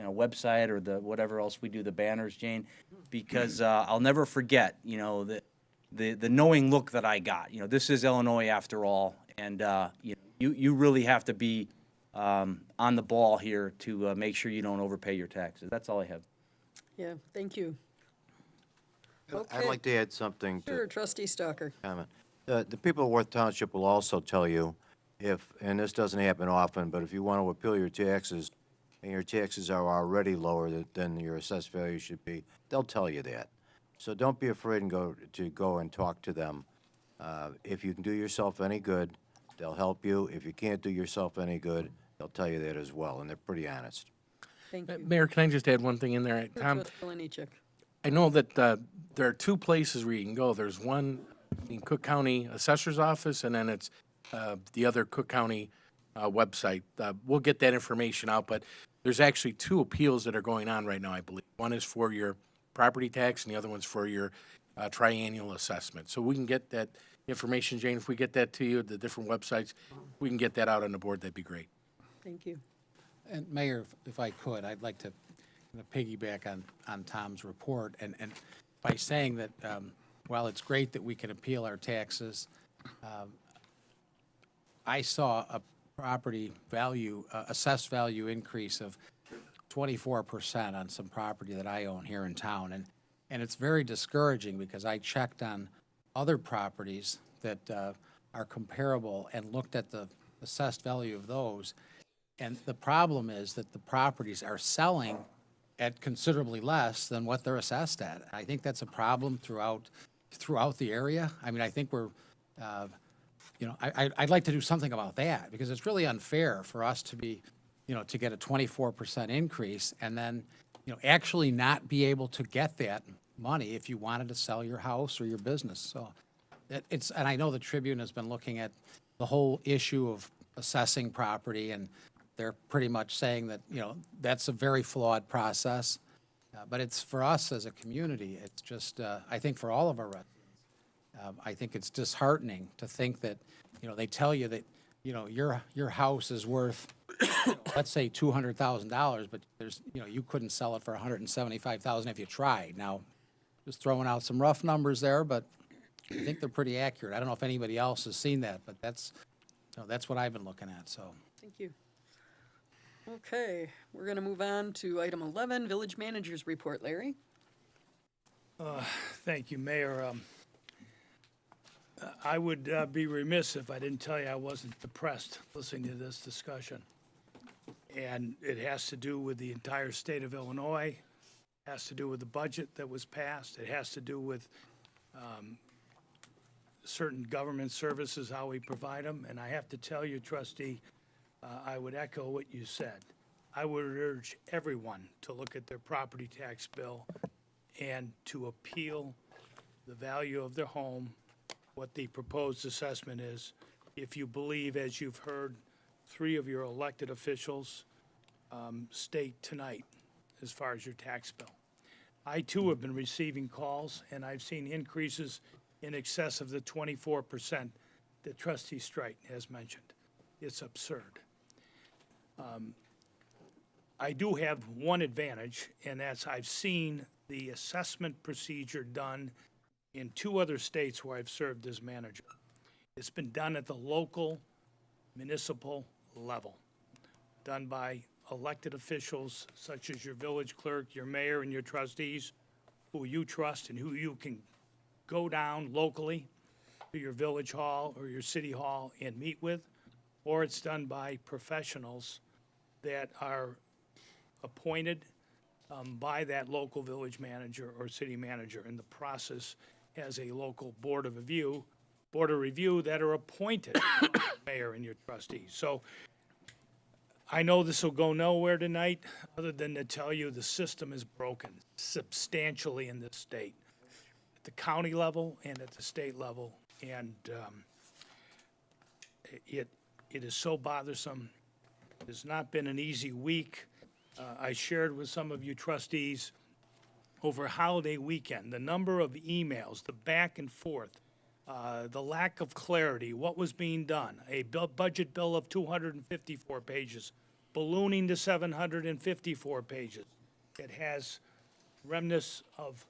website or the whatever else we do, the banners, Jane, because I'll never forget, the knowing look that I got. This is Illinois after all, and you really have to be on the ball here to make sure you don't overpay your taxes. That's all I have. Yeah, thank you. I'd Okay. like to add something to Sure, Trustee Stalker. comment. The people of Worth Township will also tell you if, and this doesn't happen often, but if you want to appeal your taxes, and your taxes are already lower than your assessed value should be, they'll tell you that. So don't be afraid and go and talk to them. If you can do yourself any good, they'll help you. If you can't do yourself any good, they'll tell you that as well, and they're pretty honest. Thank you. Mayor, can I just add one thing in there? Tom, I know that there are two places where you can go. There's one in Cook County Assessor's Office, and then it's the other Cook County website. We'll get that information out, but there's actually two appeals that are going on right now, I believe. One is for your property tax, and the other one's for your triennial assessment. So we can get that information, Jane. If we get that to you, the different websites, we can get that out on the board. That'd be great. Thank you. And Mayor, if I could, I'd like to piggyback on Tom's report, and by saying that while it's great that we can appeal our taxes, I saw a property value, assessed value increase of 24% on some property that I own here in town. And it's very discouraging because I checked on other properties that are comparable and looked at the assessed value of those. And the problem is that the properties are selling at considerably less than what they're assessed at. I think that's a problem throughout the area. I mean, I think we're, I'd like to do something about that, because it's really unfair for us to be, to get a 24% increase and then, actually not be able to get that money if you wanted to sell your house or your business. So and I know the Tribune has been looking at the whole issue of assessing property, and they're pretty much saying that, you know, that's a very flawed process. But it's for us as a community, it's just, I think for all of our residents, I think it's disheartening to think that, you know, they tell you that, you know, your house is worth, let's say $200,000, but there's, you know, you couldn't sell it for $175,000 if you tried. Now, just throwing out some rough numbers there, but I think they're pretty accurate. I don't know if anybody else has seen that, but that's, you know, that's what I've been looking at, so. Thank you. Okay, we're going to move on to item 11, Village Manager's Report. Larry? Thank you, Mayor. I would be remiss if I didn't tell you I wasn't depressed listening to this discussion. And it has to do with the entire state of Illinois, has to do with the budget that was passed, it has to do with certain government services, how we provide them. And I have to tell you, trustee, I would echo what you said. I would urge everyone to look at their property tax bill and to appeal the value of their home, what the proposed assessment is. If you believe, as you've heard, 3 of your elected officials state tonight as far as your tax bill. I too have been receiving calls, and I've seen increases in excess of the 24% that Trustee Strite has mentioned. It's absurd. I do have one advantage, and that's I've seen the assessment procedure done in 2 other states where I've served as manager. It's been done at the local municipal level, done by elected officials such as your village clerk, your mayor, and your trustees, who you trust and who you can go down locally to your village hall or your city hall and meet with, or it's done by professionals that are appointed by that local village manager or city manager. And the process has a local board of review that are appointed by the mayor and your trustees. So I know this will go nowhere tonight, other than to tell you the system is broken substantially in this state, at the county level and at the state level. And it is so bothersome. It has not been an easy week. I shared with some of you trustees over holiday weekend, the number of emails, the back and forth, the lack of clarity, what was being done. A budget bill of 254 pages, ballooning to 754 pages. It has remnants of,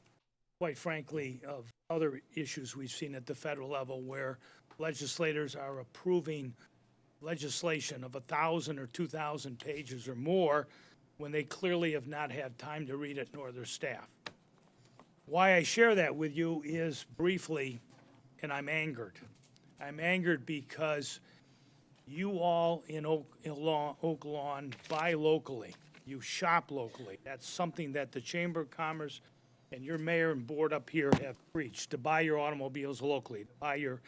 quite frankly, of other issues we've seen at the federal level where legislators are approving legislation of 1,000 or 2,000 pages or more when they clearly have not had time to read it, nor their staff. Why I share that with you is briefly, and I'm angered. I'm angered because you all in Oak Lawn buy locally. You shop locally. That's something that the Chamber of Commerce and your mayor and board up here have preached, to buy your automobiles locally, to buy your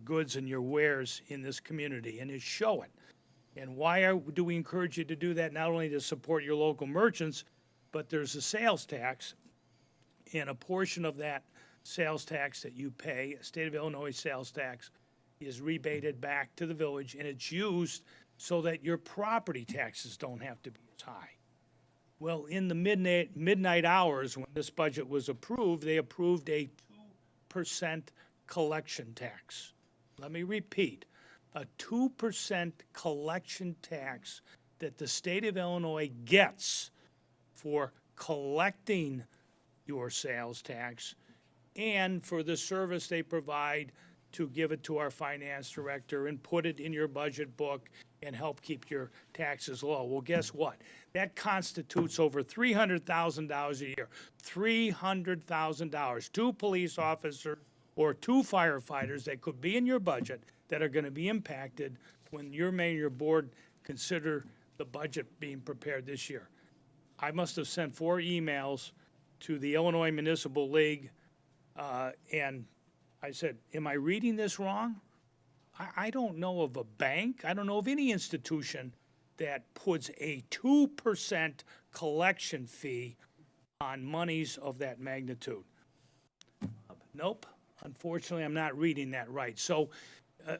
goods and your wares in this community, and to show it. And why do we encourage you to do that? Not only to support your local merchants, but there's a sales tax, and a portion of that sales tax that you pay, a state of Illinois sales tax, is rebated back to the village, and it's used so that your property taxes don't have to be as high. Well, in the midnight hours when this budget was approved, they approved a 2% collection tax. Let me repeat, a 2% collection tax that the state of Illinois gets for collecting your sales tax and for the service they provide to give it to our finance director and put it in your budget book and help keep your taxes low. Well, guess what? That constitutes over $300,000 a year. $300,000. 2 police officers or 2 firefighters that could be in your budget that are going to be impacted when your mayor and your board consider the budget being prepared this year. I must have sent 4 emails to the Illinois Municipal League, and I said, am I reading this wrong? I don't know of a bank, I don't know of any institution that puts a 2% collection fee on monies of that magnitude. Nope, unfortunately, I'm not reading that right. So,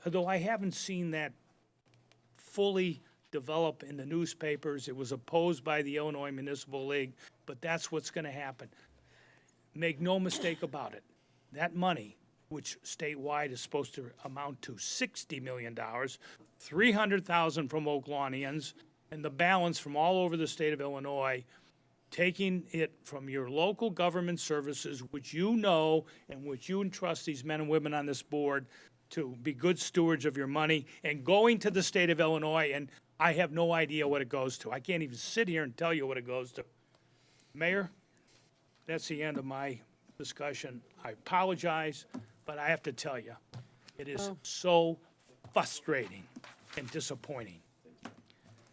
though I haven't seen that fully develop in the newspapers. It was opposed by the Illinois Municipal League, but that's what's going to happen. Make no mistake about it. That money, which statewide is supposed to amount to $60 million, $300,000 from Oaklaunians, and the balance from all over the state of Illinois, taking it from your local government services, which you know, and which you entrust these men and women on this board to be good stewards of your money, and going to the state of Illinois, and I have no idea what it goes to. I can't even sit here and tell you what it goes to. Mayor, that's the end of my discussion. I apologize, but I have to tell you, it is so frustrating and disappointing.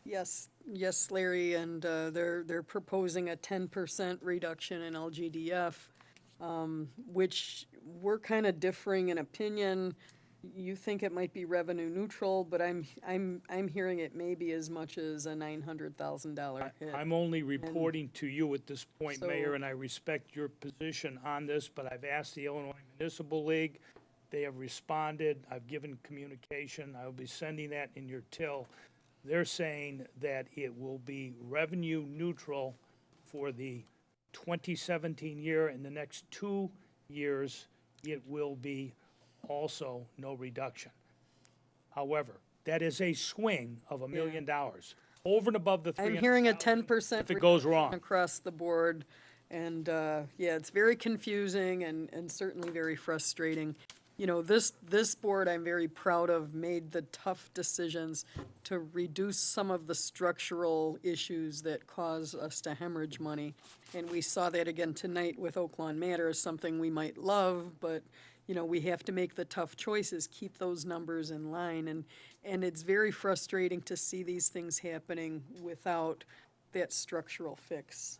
Yes, yes, Larry, and they're proposing a 10% reduction in LGDF, which we're kind of differing in opinion. You think it might be revenue neutral, but I'm hearing it may be as much as a $900,000 hit. I'm only reporting to you at this point, So- Mayor, and I respect your position on this, but I've asked the Illinois Municipal League. They have responded. I've given communication. I will be sending that in your till. They're saying that it will be revenue neutral for the 2017 year. In the next 2 years, it will be also no reduction. However, that is a swing of $1 million over and above the I'm hearing a 300,000 10% if it goes reduction wrong. across the board, and, yeah, it's very confusing and certainly very frustrating. You know, this board, I'm very proud of, made the tough decisions to reduce some of the structural issues that cause us to hemorrhage money. And we saw that again tonight with Oak Lawn Matters, something we might love, but, you know, we have to make the tough choices, keep those numbers in line. And it's very frustrating to see these things happening without that structural fix.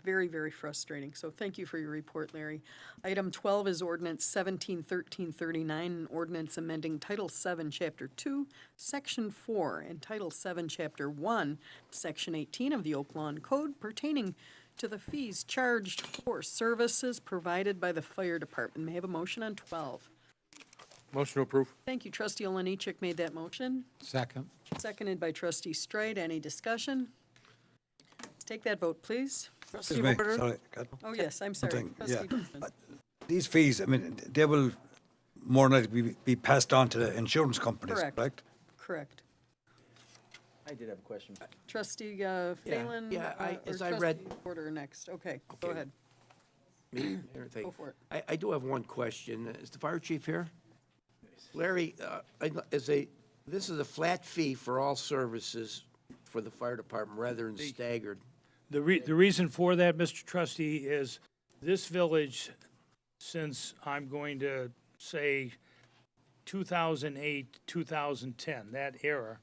Very, very frustrating. So thank you for your report, Larry. Item 12 is ordinance 171339, an ordinance amending Title 7, Chapter 2, Section 4, and Title 7, Chapter 1, Section 18 of the Oak Lawn Code pertaining to the fees charged for services provided by the fire department. May I have a motion on 12? Motion to approve. Thank you. Trustee Olenichek made that motion. Second. Seconded by Trustee Stride. Any discussion? Let's take that vote, please. Trustee Excuse me, Warder? sorry. Got Oh, yes, I'm sorry. thing, Trustee yeah. Dorfman. These fees, I mean, they will more than likely be passed on to the insurance companies, Correct. correct? Correct. I did have a question. Trustee Phelan? yeah, or as I read- Trustee Porter next. Okay, go Okay. ahead. Me? Everything. Go for it. I do have one question. Is the fire chief here? Larry, this is a flat fee for all services for the fire department rather than staggered. The reason for that, Mr. Trustee, is this village, since I'm going to say 2008, 2010, that era,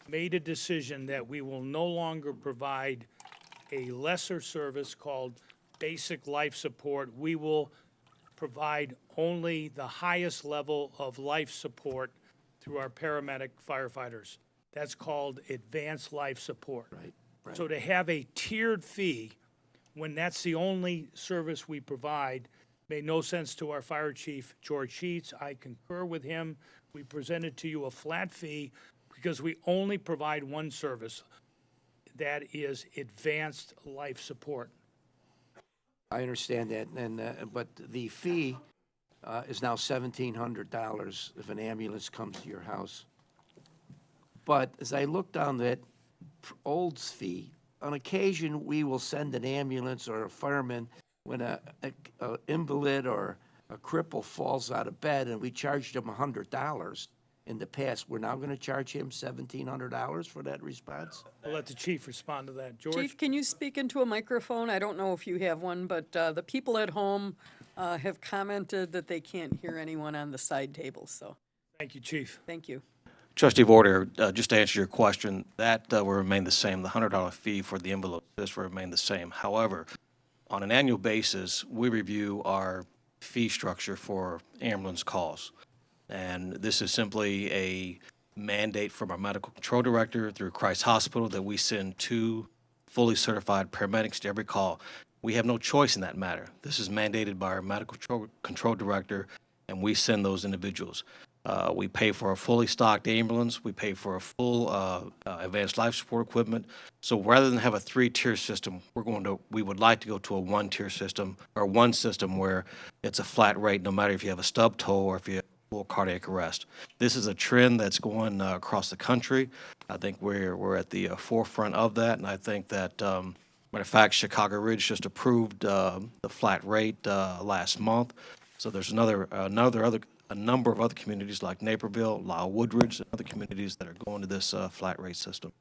made a decision that we will no longer provide a lesser service called basic life support. We will provide only the highest level of life support through our paramedic firefighters. That's called advanced life support. Right. So to have a tiered fee, when that's the only service we provide, made no sense to our fire chief, George Sheets. I concur with him. We presented to you a flat fee because we only provide one service, that is advanced life support. I understand that, but the fee is now $1,700 if an ambulance comes to your house. But as I look down that Olds fee, on occasion, we will send an ambulance or a fireman when a invalid or a cripple falls out of bed, and we charged him $100 in the past. We're now going to charge him $1,700 for that response? I'll let the chief respond to that. George? Chief, can you speak into a microphone? I don't know if you have one, but the people at home have commented that they can't hear anyone on the side table, so Thank you, chief. thank you. Trustee Vorder, just to answer your question, that will remain the same. The $100 fee for the envelope, this will remain the same. However, on an annual basis, we review our fee structure for ambulance calls. And this is simply a mandate from our medical control director through Christ Hospital that we send 2 fully certified paramedics to every call. We have no choice in that matter. This is mandated by our medical control director, and we send those individuals. We pay for a fully stocked ambulance. We pay for a full advanced life support equipment. So rather than have a three-tier system, we would like to go to a one-tier system, or one system where it's a flat rate, no matter if you have a stub toe or if you have full cardiac arrest. This is a trend that's going across the country. I think we're at the forefront of that, and I think that, matter of fact, Chicago Ridge just approved the flat rate last month. So there's a number of other communities like Naperville, Lyle Woodridge, and other communities that are going to this flat rate system.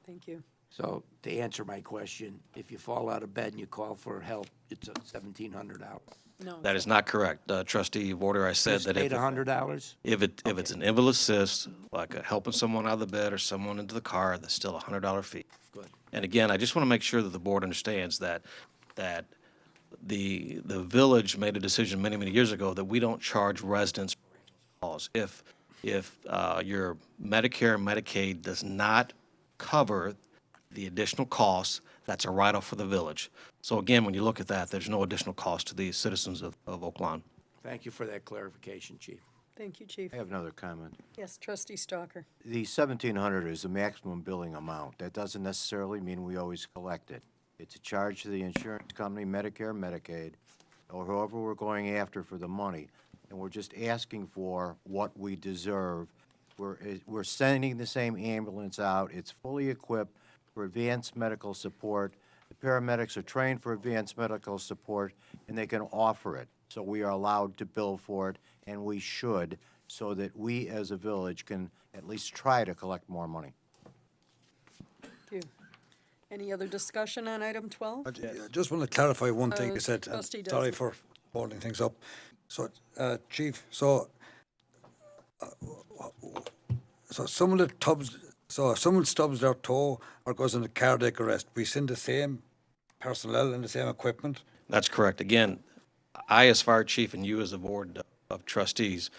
Thank you. So to answer my question, if you fall out of bed and you call for help, it's $1,700. No, That is not correct. Trustee Warder, I said Just that paid $100? if it's an invalid assist, like helping someone out of the bed or someone into the car, that's still a $100 fee. Good. And again, I just want to make sure that the board understands that the village made a decision many, many years ago that we don't charge residents calls. If your Medicare and Medicaid does not cover the additional costs, that's a write-off for the village. So again, when you look at that, there's no additional cost to the citizens of Oak Lawn. Thank you for that clarification, Chief. Thank you, Chief. I have another comment. Yes, trustee Stalker. The 1,700 is the maximum billing amount. That doesn't necessarily mean we always collect it. It's a charge to the insurance company, Medicare, Medicaid, or whoever we're going after for the money. And we're just asking for what we deserve. We're sending the same ambulance out. It's fully equipped for advanced medical support. The paramedics are trained for advanced medical support, and they can offer it. So we are allowed to bill for it, and we should, so that we as a village can at least try to collect more money. Thank you. Any other discussion on item 12? I just want to clarify one thing you said. and Trustee Sorry Desmond. for holding things up. So, Chief, so some of the tubs, so if someone stubs their toe or goes into cardiac arrest, we send the same personnel and the same equipment? That's correct. Again, I as fire chief and you as a board of trustees,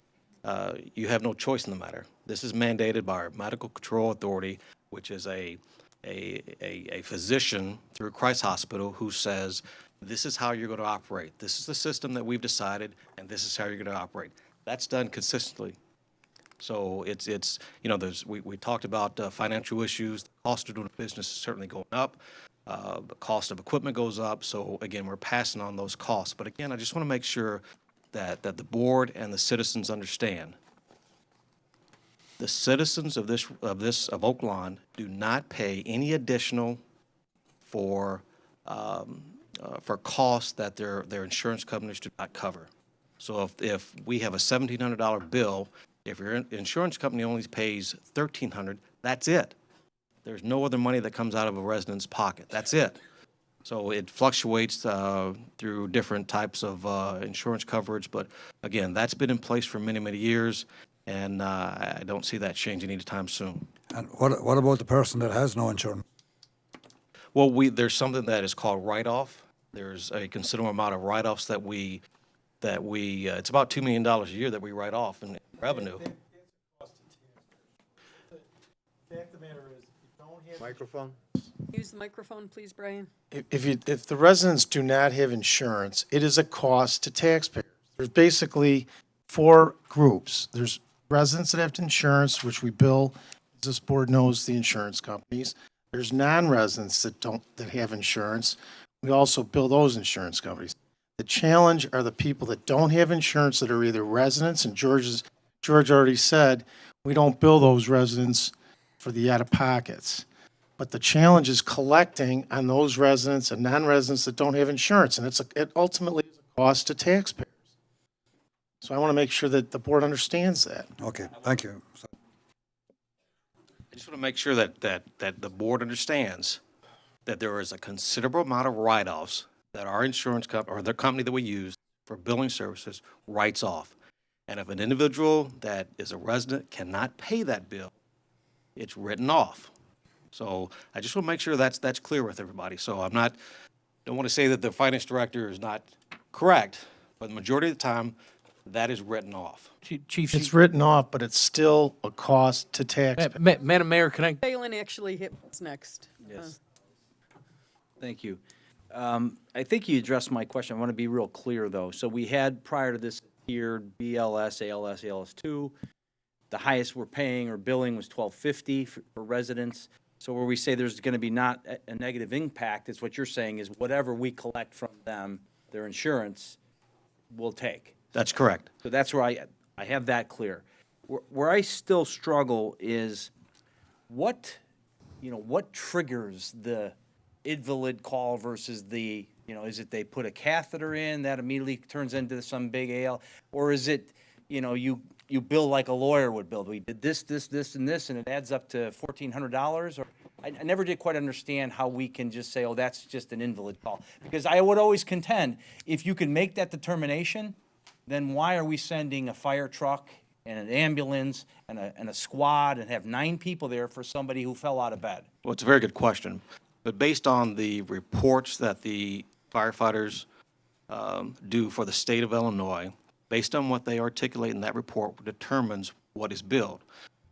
you have no choice in the matter. This is mandated by our medical control authority, which is a physician through Christ Hospital who says, this is how you're going to operate. This is the system that we've decided, and this is how you're going to operate. That's done consistently. So it's we talked about financial issues. The cost of doing business is certainly going up. The cost of equipment goes up. So again, we're passing on those costs. But again, I just want to make sure that the board and the citizens understand. The citizens of Oak Lawn do not pay any additional for costs that their insurance companies do not cover. So if we have a $1,700 bill, if your insurance company only pays $1,300, that's it. There's no other money that comes out of a resident's pocket. That's it. So it fluctuates through different types of insurance coverage. But again, that's been in place for many, many years, and I don't see that changing anytime soon. And what about the person that has no insurance? Well, there's something that is called write-off. There's a considerable amount of write-offs that we it's about $2 million a year that we write off in revenue. Microphone? Use the microphone, please, Brian. If the residents do not have insurance, it is a cost to taxpayers. There's basically four groups. There's residents that have insurance, which we bill, as this board knows, the insurance companies. There's non-residents that have insurance. We also bill those insurance companies. The challenge are the people that don't have insurance that are either residents, and George already said, we don't bill those residents for the out-of-pockets. But the challenge is collecting on those residents and non-residents that don't have insurance, and it ultimately is a cost to taxpayers. So I want to make sure that the board understands that. Okay, thank you. I just want to make sure that the board understands that there is a considerable amount of write-offs that our insurance company, or the company that we use for billing services, writes off. And if an individual that is a resident cannot pay that bill, it's written off. So I just want to make sure that's clear with everybody. So don't want to say that the finance director is not correct, but the majority of the time, that is written off. Chief, It's written off, but it's still a cost to taxpayers. Madam Mayor, can I? Phelan actually hit what's next. Yes. Thank you. I think you addressed my question. I want to be real clear, though. So we had, prior to this tiered BLS, ALS, ALS2. The highest we're paying or billing was $12.50 for residents. So where we say there's going to be not a negative impact, is what you're saying is whatever we collect from them, their insurance, we'll take. That's correct. So that's where I have that clear. Where I still struggle is what triggers the invalid call versus the, is it they put a catheter in that immediately turns into some big AL? Or is it, you bill like a lawyer would bill? We did this, and this, and it adds up to $1,400? Or I never did quite understand how we can just say, oh, that's just an invalid call. Because I would always contend, if you can make that determination, then why are we sending a fire truck and an ambulance and a squad and have 9 people there for somebody who fell out of bed? Well, it's a very good question. But based on the reports that the firefighters do for the state of Illinois, based on what they articulate in that report, determines what is billed.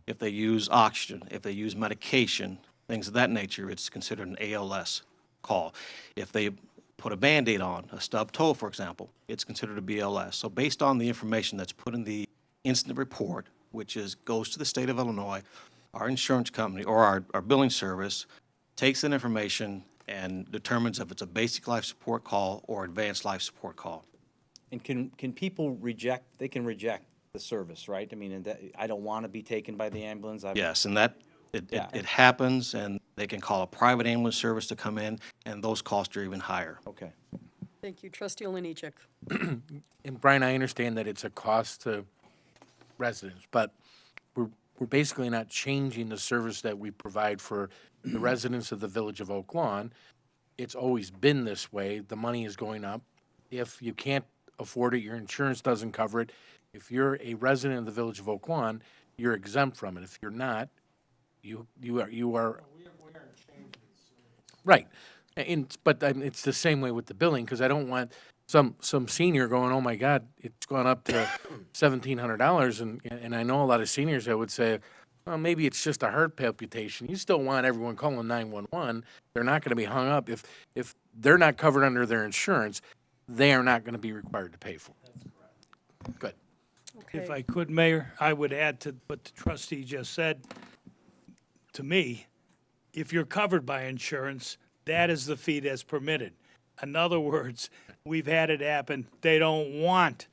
If they use oxygen, if they use medication, things of that nature, it's considered an ALS call. If they put a Band-Aid on, a stub toe, for example, it's considered a BLS. So based on the information that's put in the incident report, which goes to the state of Illinois, our insurance company or our billing service takes that information and determines if it's a basic life support call or advanced life support call. And can people reject, they can reject the service, right? I mean, and I don't want to be taken by the ambulance. Yes, and Yeah. it happens, and they can call a private ambulance service to come in, and those costs are even higher. Okay. Thank you, trustee Oliniechek. And Brian, I understand that it's a cost to residents, but we're basically not changing the service that we provide for the residents of the village of Oak Lawn. It's always been this way. The money is going up. If you can't afford it, your insurance doesn't cover it. If you're a resident of the village of Oak Lawn, you're exempt from it. If you're not, you are. Right. But it's the same way with the billing, because I don't want some senior going, oh my God, it's gone up to $1,700, and I know a lot of seniors that would say, well, maybe it's just a heart palpitation. You still want everyone calling 911. They're not going to be hung up. If they're not covered under their insurance, they are not going to be required to pay for it. That's correct. Good. If I could, Mayor, I would add to what the trustee just said. To me, if you're covered by insurance, that is the fee that's permitted. In other words, we've had it happen, they don't want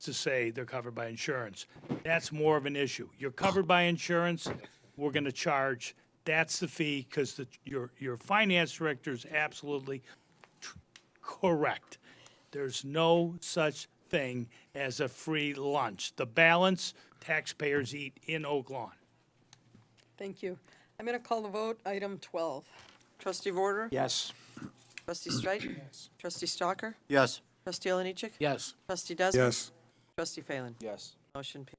to say they're covered by insurance. That's more of an issue. You're covered by insurance, we're going to charge. That's the fee, because your finance director is absolutely correct. There's no such thing as a free lunch. The balance, taxpayers eat in Oak Lawn. Thank you. I'm going to call the vote, item 12. Trustee Vorder? Yes. Trustee Streit? Yes. Trustee Stalker? Yes. Trustee Oliniechek? Yes. Trustee Desmond? Yes. Trustee Phelan? Yes. Motion passes.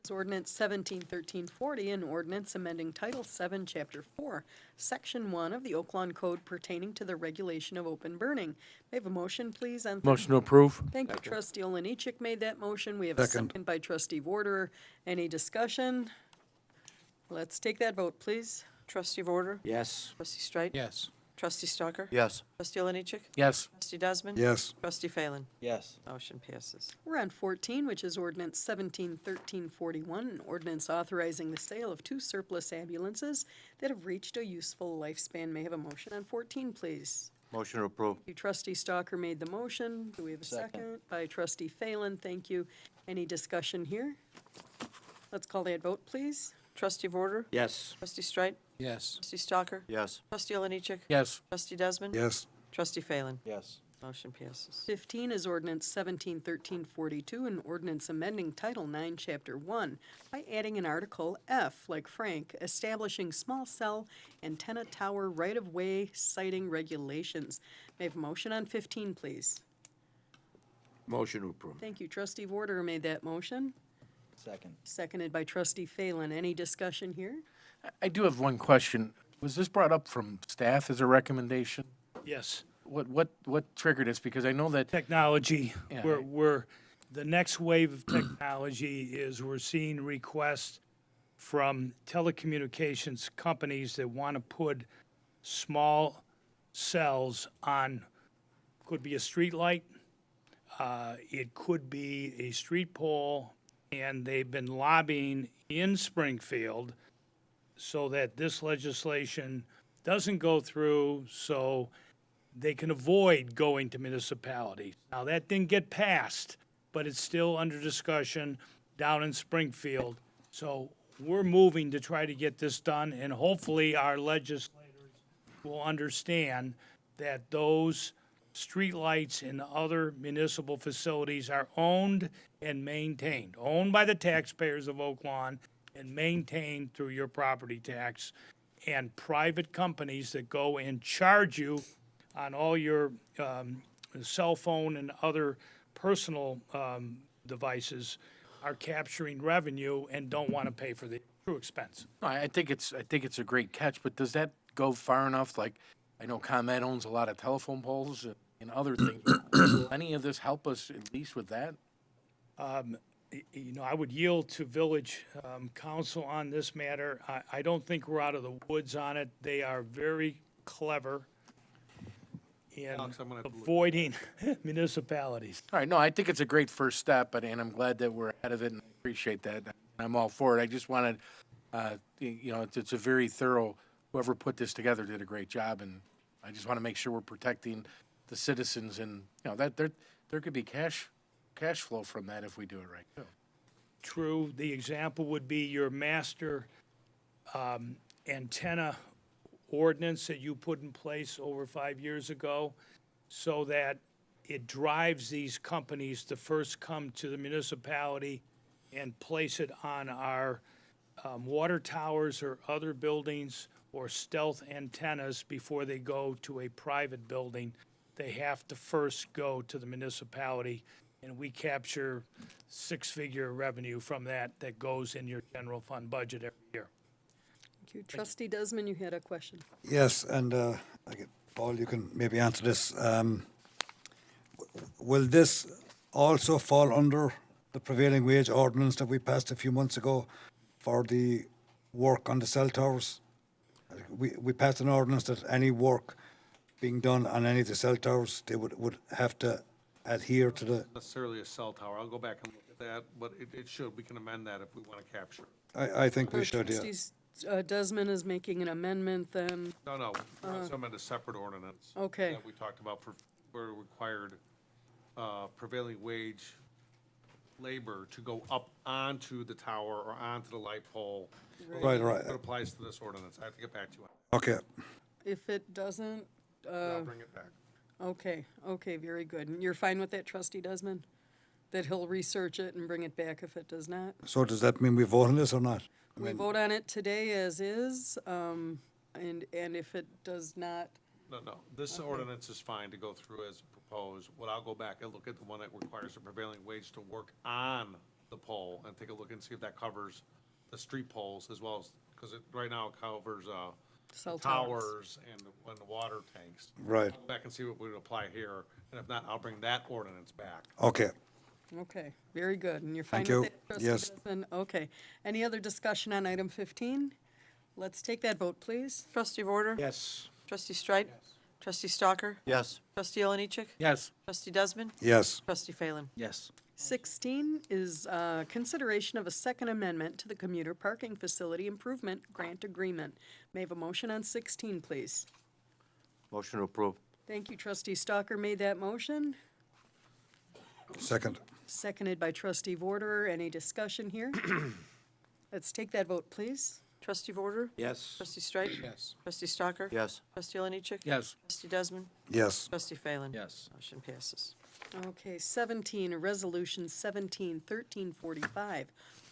Is ordinance 171340, an ordinance amending Title 7, Chapter 4, Section 1 of the Oak Lawn Code pertaining to the regulation of open burning. May I have a motion, please, on Motion to approve? Thank you, trustee Oliniechek made that motion. We have a Second. second by trustee Vorder. Any discussion? Let's take that vote, please. Trustee Vorder? Yes. Trustee Streit? Yes. Trustee Stalker? Yes. Trustee Oliniechek? Yes. Trustee Desmond? Yes. Trustee Phelan? Yes. Motion passes. We're on 14, which is ordinance 171341, an ordinance authorizing the sale of 2 surplus ambulances that have reached a useful lifespan. May I have a motion on 14, please? Motion to approve. You, trustee Stalker made the motion. Do we have a second? By trustee Phelan, thank you. Any discussion here? Let's call that vote, please. Trustee Vorder? Yes. Trustee Streit? Yes. Trustee Stalker? Yes. Trustee Oliniechek? Yes. Trustee Desmond? Yes. Trustee Phelan? Yes. Motion passes. 15 is ordinance 171342, an ordinance amending Title 9, Chapter 1 by adding an Article F, like Frank, establishing small cell antenna tower right-of-way siting regulations. May I have a motion on 15, please? Motion to approve. Thank you. Trustee Vorder made that motion, Second. seconded by trustee Phelan. Any discussion here? I do have one question. Was this brought up from staff as a recommendation? Yes. What triggered this? Because I know that, Technology, Yeah. we're, the next wave of technology is we're seeing requests from telecommunications companies that want to put small cells on, could be a street light, It could be a street pole, and they've been lobbying in Springfield so that this legislation doesn't go through, so they can avoid going to municipalities. Now, that didn't get passed, but it's still under discussion down in Springfield. So we're moving to try to get this done, and hopefully our legislators will understand that those streetlights and other municipal facilities are owned and maintained, owned by the taxpayers of Oak Lawn and maintained through your property tax. And private companies that go and charge you on all your cell phone and other personal devices are capturing revenue and don't want to pay for the true expense. No, I think it's a great catch, but does that go far enough? Like, I know ComEd owns a lot of telephone poles and other things. Will any of this help us at least with that? You know, I would yield to village council on this matter. I don't think we're out of the woods on it. They are very clever in avoiding municipalities. All right, no, I think it's a great first step, and I'm glad that we're ahead of it, and I appreciate that. I'm all for it. I just wanted, you know, it's a very thorough, whoever put this together did a great job, and I just want to make sure we're protecting the citizens, and, you know, that there could be cash flow from that if we do it right, too. True. The example would be your master antenna ordinance that you put in place over 5 years ago, so that it drives these companies to first come to the municipality and place it on our water towers or other buildings or stealth antennas before they go to a private building. They have to first go to the municipality, and we capture six-figure revenue from that goes in your general fund budget every year. Thank you. Trustee Desmond, you had a question. Yes, and Paul, you can maybe answer this. Will this also fall under the prevailing wage ordinance that we passed a few months ago for the work on the cell towers? We passed an ordinance that any work being done on any of the cell towers, they would have to adhere to the, Necessarily a cell tower. I'll go back and look at that, but it should, we can amend that if we want to capture. I think we should, yeah. Trustee Desmond is making an amendment then. No, so amend a separate ordinance. Okay. That we talked about for required prevailing wage labor to go up onto the tower or onto the light pole. Right. It applies to this ordinance. I have to get back to you on Okay. If it doesn't, that. I'll bring it back. okay, very good. And you're fine with that, Trustee Desmond? That he'll research it and bring it back if it does not? So does that mean we vote on this or not? We vote on it today as is, and if it does not, No, this ordinance is fine to go through as proposed. What I'll go back and look at the one that requires a prevailing wage to work on the pole and take a look and see if that covers the street poles as well as, because right now it covers cell the towers. towers and the water tanks. Right. I'll go back and see what would apply here, and if not, I'll bring that ordinance back. Okay. Okay, very good. And you're fine Thank with you. that, Trustee Yes. Desmond? Okay. Any other discussion on item 15? Let's take that vote, please. Trustee Vorder? Yes. Trustee Streit? Trustee Stalker? Yes. Trustee Oliniechek? Yes. Trustee Desmond? Yes. Trustee Phelan? Yes. 16 is consideration of a second amendment to the commuter parking facility improvement grant agreement. May I have a motion on 16, please? Motion to approve. Thank you, Trustee Stalker made that motion. Second. Seconded by Trustee Vorder. Any discussion here? Let's take that vote, please. Trustee Vorder? Yes. Trustee Streit? Yes. Trustee Stalker? Yes. Trustee Oliniechek? Yes. Trustee Desmond? Yes. Trustee Phelan? Yes. Motion passes. Okay, 17, Resolution 171345,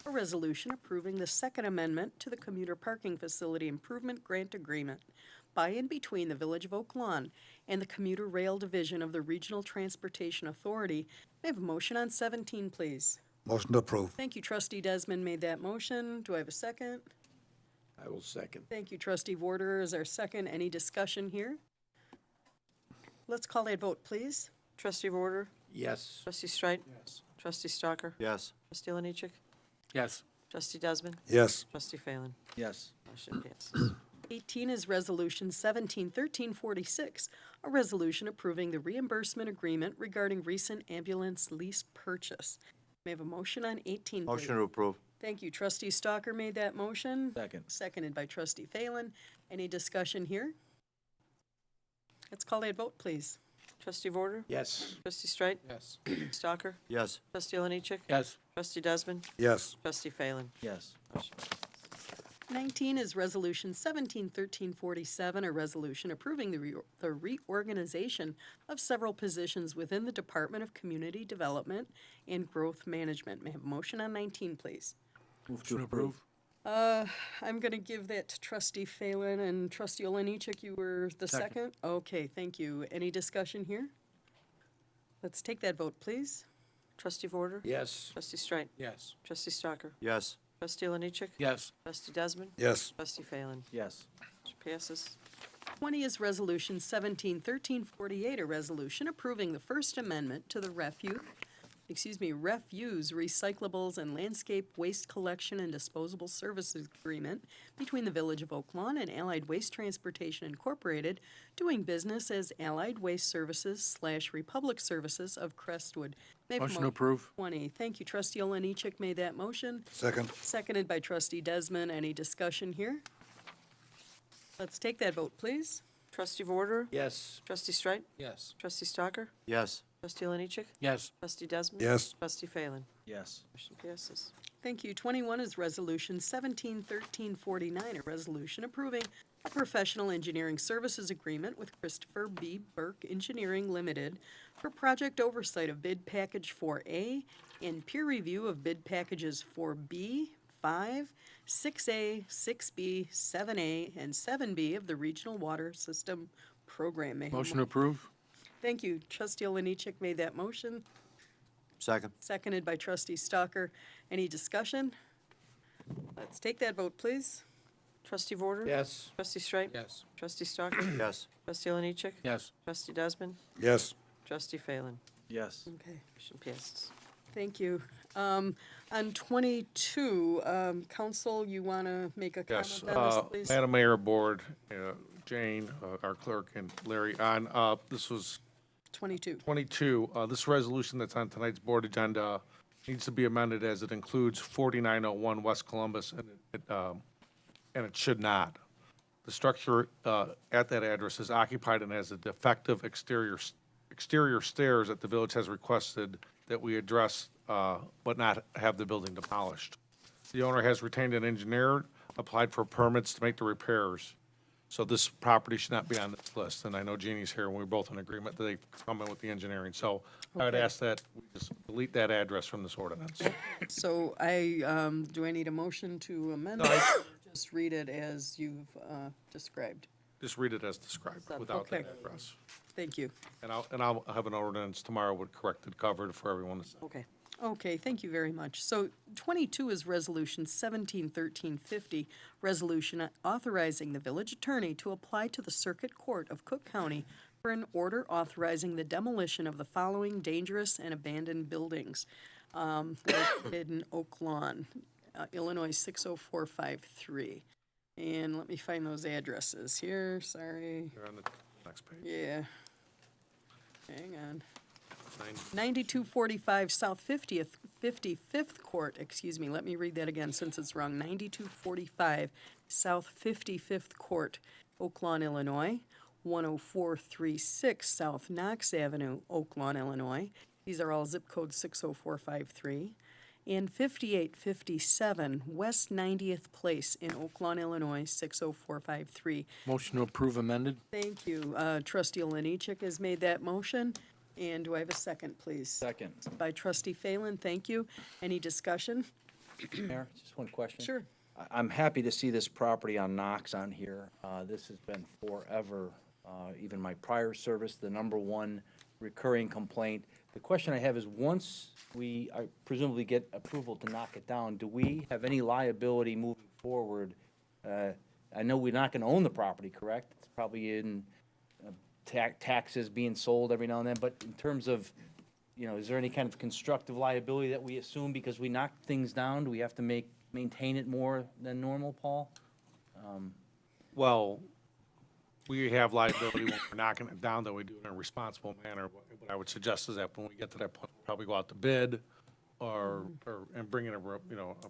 a resolution approving the second amendment to the commuter parking facility improvement grant agreement by and between the Village of Oak Lawn and the Commuter Rail Division of the Regional Transportation Authority. May I have a motion on 17, please? Motion to approve. Thank you, Trustee Desmond made that motion. Do I have a second? I will second. Thank you, Trustee Vorder is our second. Any discussion here? Let's call that vote, please. Trustee Vorder? Yes. Trustee Streit? Yes. Trustee Stalker? Yes. Trustee Oliniechek? Yes. Trustee Desmond? Yes. Trustee Phelan? Yes. Motion passes. 18 is Resolution 171346, a resolution approving the reimbursement agreement regarding recent ambulance lease purchase. May I have a motion on 18, please? Motion to approve. Thank you. Trustee Stalker made that motion. Second. Seconded by Trustee Phelan. Any discussion here? Let's call that vote, please. Trustee Vorder? Yes. Trustee Streit? Yes. Stalker? Yes. Trustee Oliniechek? Yes. Trustee Desmond? Yes. Trustee Phelan? Yes. 19 is Resolution 171347, a resolution approving the reorganization of several positions within the Department of Community Development and Growth Management. May I have a motion on 19, please? Move to approve. I'm going to give that to Trustee Phelan, and Trustee Oliniechek, you were the second? Okay, thank you. Any discussion here? Let's take that vote, please. Trustee Vorder? Yes. Trustee Streit? Yes. Trustee Stalker? Yes. Trustee Oliniechek? Yes. Trustee Desmond? Yes. Trustee Phelan? Yes. Motion passes. 20 is Resolution 171348, a resolution approving the First Amendment to the refuse, recyclables, and landscape waste collection and disposable services agreement between the Village of Oak Lawn and Allied Waste Transportation Incorporated, doing business as Allied Waste Services / Republic Services of Crestwood. May I have a Motion to approve. 20. Thank you. Trustee Oliniechek made that motion. Second. Seconded by Trustee Desmond. Any discussion here? Let's take that vote, please. Trustee Vorder? Yes. Trustee Streit? Yes. Trustee Stalker? Yes. Trustee Oliniechek? Yes. Trustee Desmond? Yes. Trustee Phelan? Yes. Motion passes. Thank you. 21 is Resolution 171349, a resolution approving a professional engineering services agreement with Christopher B. Burke Engineering Limited for project oversight of bid package 4A and peer review of bid packages 4B, 5, 6A, 6B, 7A, and 7B of the Regional Water System Program. May I have a Motion to approve. Thank you. Trustee Oliniechek made that motion. Second. Seconded by Trustee Stalker. Any discussion? Let's take that vote, please. Trustee Vorder? Yes. Trustee Streit? Yes. Trustee Stalker? Yes. Trustee Oliniechek? Yes. Trustee Desmond? Yes. Trustee Phelan? Yes. Okay, Motion passes. thank you. On 22, Council, you want to make a Yes, comment on this, please? Madam Mayor, Board, Jane, our clerk, and Larry, this was 22. 22, this resolution that's on tonight's board agenda needs to be amended as it includes 4901 West Columbus, and it should not. The structure at that address is occupied and has a defective exterior stairs that the village has requested that we address, but not have the building demolished. The owner has retained an engineer, applied for permits to make the repairs. So this property should not be on this list, and I know Jeannie's here, and we're both in agreement that they come in with the engineering. So I would ask that we just delete that address from this ordinance. So do I need a motion to amend it? Or just read it as you've described? Just read it as described, without Okay. that address. Thank you. And I'll have an ordinance tomorrow with corrected cover for everyone to see. Okay. Okay, thank you very much. So 22 is Resolution 171350, resolution authorizing the village attorney to apply to the Circuit Court of Cook County for an order authorizing the demolition of the following dangerous and abandoned buildings located in Oak Lawn, Illinois 60453. And let me find those addresses here, sorry. You're on the next page. Yeah. Hang on. 90. 9245 South 55th Court, excuse me, let me read that again since it's wrong. 9245 South 55th Court, Oak Lawn, Illinois. 10436 South Knox Avenue, Oak Lawn, Illinois. These are all zip code 60453. And 5857 West 90th Place in Oak Lawn, Illinois, 60453. Motion to approve amended. Thank you. Trustee Oliniechek has made that motion. And do I have a second, please? Second. By Trustee Phelan, thank you. Any discussion? Mayor, just one question. Sure. I'm happy to see this property on Knox on here. This has been forever, even my prior service, the number one recurring complaint. The question I have is, once we presumably get approval to knock it down, do we have any liability moving forward? I know we're not going to own the property, correct? It's probably in taxes being sold every now and then, but in terms of, is there any kind of constructive liability that we assume because we knock things down? Do we have to maintain it more than normal, Paul? Well, we have liability when we're knocking it down, that we do it in a responsible manner. What I would suggest is that when we get to that point, we'll probably go out to bid and bring in a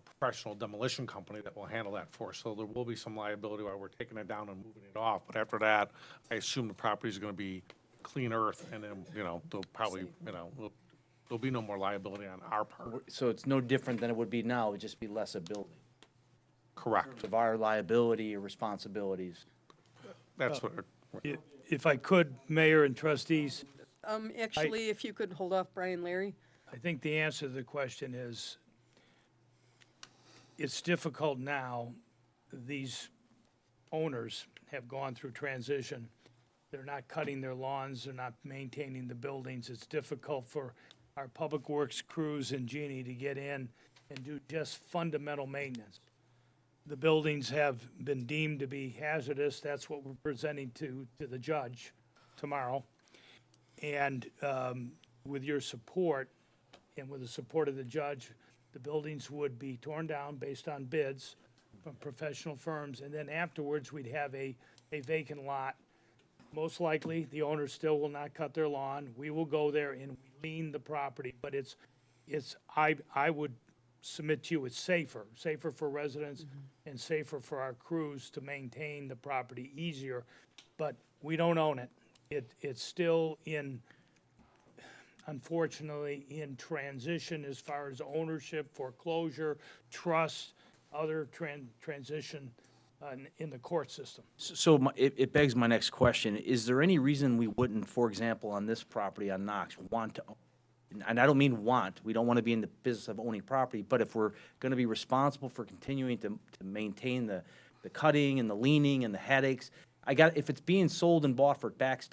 professional demolition company that will handle that for us. So there will be some liability while we're taking it down and moving it off. But after that, I assume the property is gonna be clean earth, and then, they'll probably, there'll be no more liability on our part. So it's no different than it would be now, it would just be less a building. Correct. Of our liability or responsibilities. That's what, If I could, Mayor and trustees, Actually, if you could hold off Brian Larry. I think the answer to the question is, it's difficult now. These owners have gone through transition. They're not cutting their lawns, they're not maintaining the buildings. It's difficult for our public works crews and Jeannie to get in and do just fundamental maintenance. The buildings have been deemed to be hazardous. That's what we're presenting to the judge tomorrow. And with your support and with the support of the judge, the buildings would be torn down based on bids from professional firms. And then afterwards, we'd have a vacant lot. Most likely, the owners still will not cut their lawn. We will go there and lean the property, but I would submit to you, it's safer for residents and safer for our crews to maintain the property easier, but we don't own it. It's still unfortunately, in transition as far as ownership, foreclosure, trust, other transition in the court system. So it begs my next question. Is there any reason we wouldn't, for example, on this property on Knox, want to, and I don't mean want, we don't want to be in the business of owning property, but if we're going to be responsible for continuing to maintain the cutting and the leaning and the headaches, if it's being sold and bought for back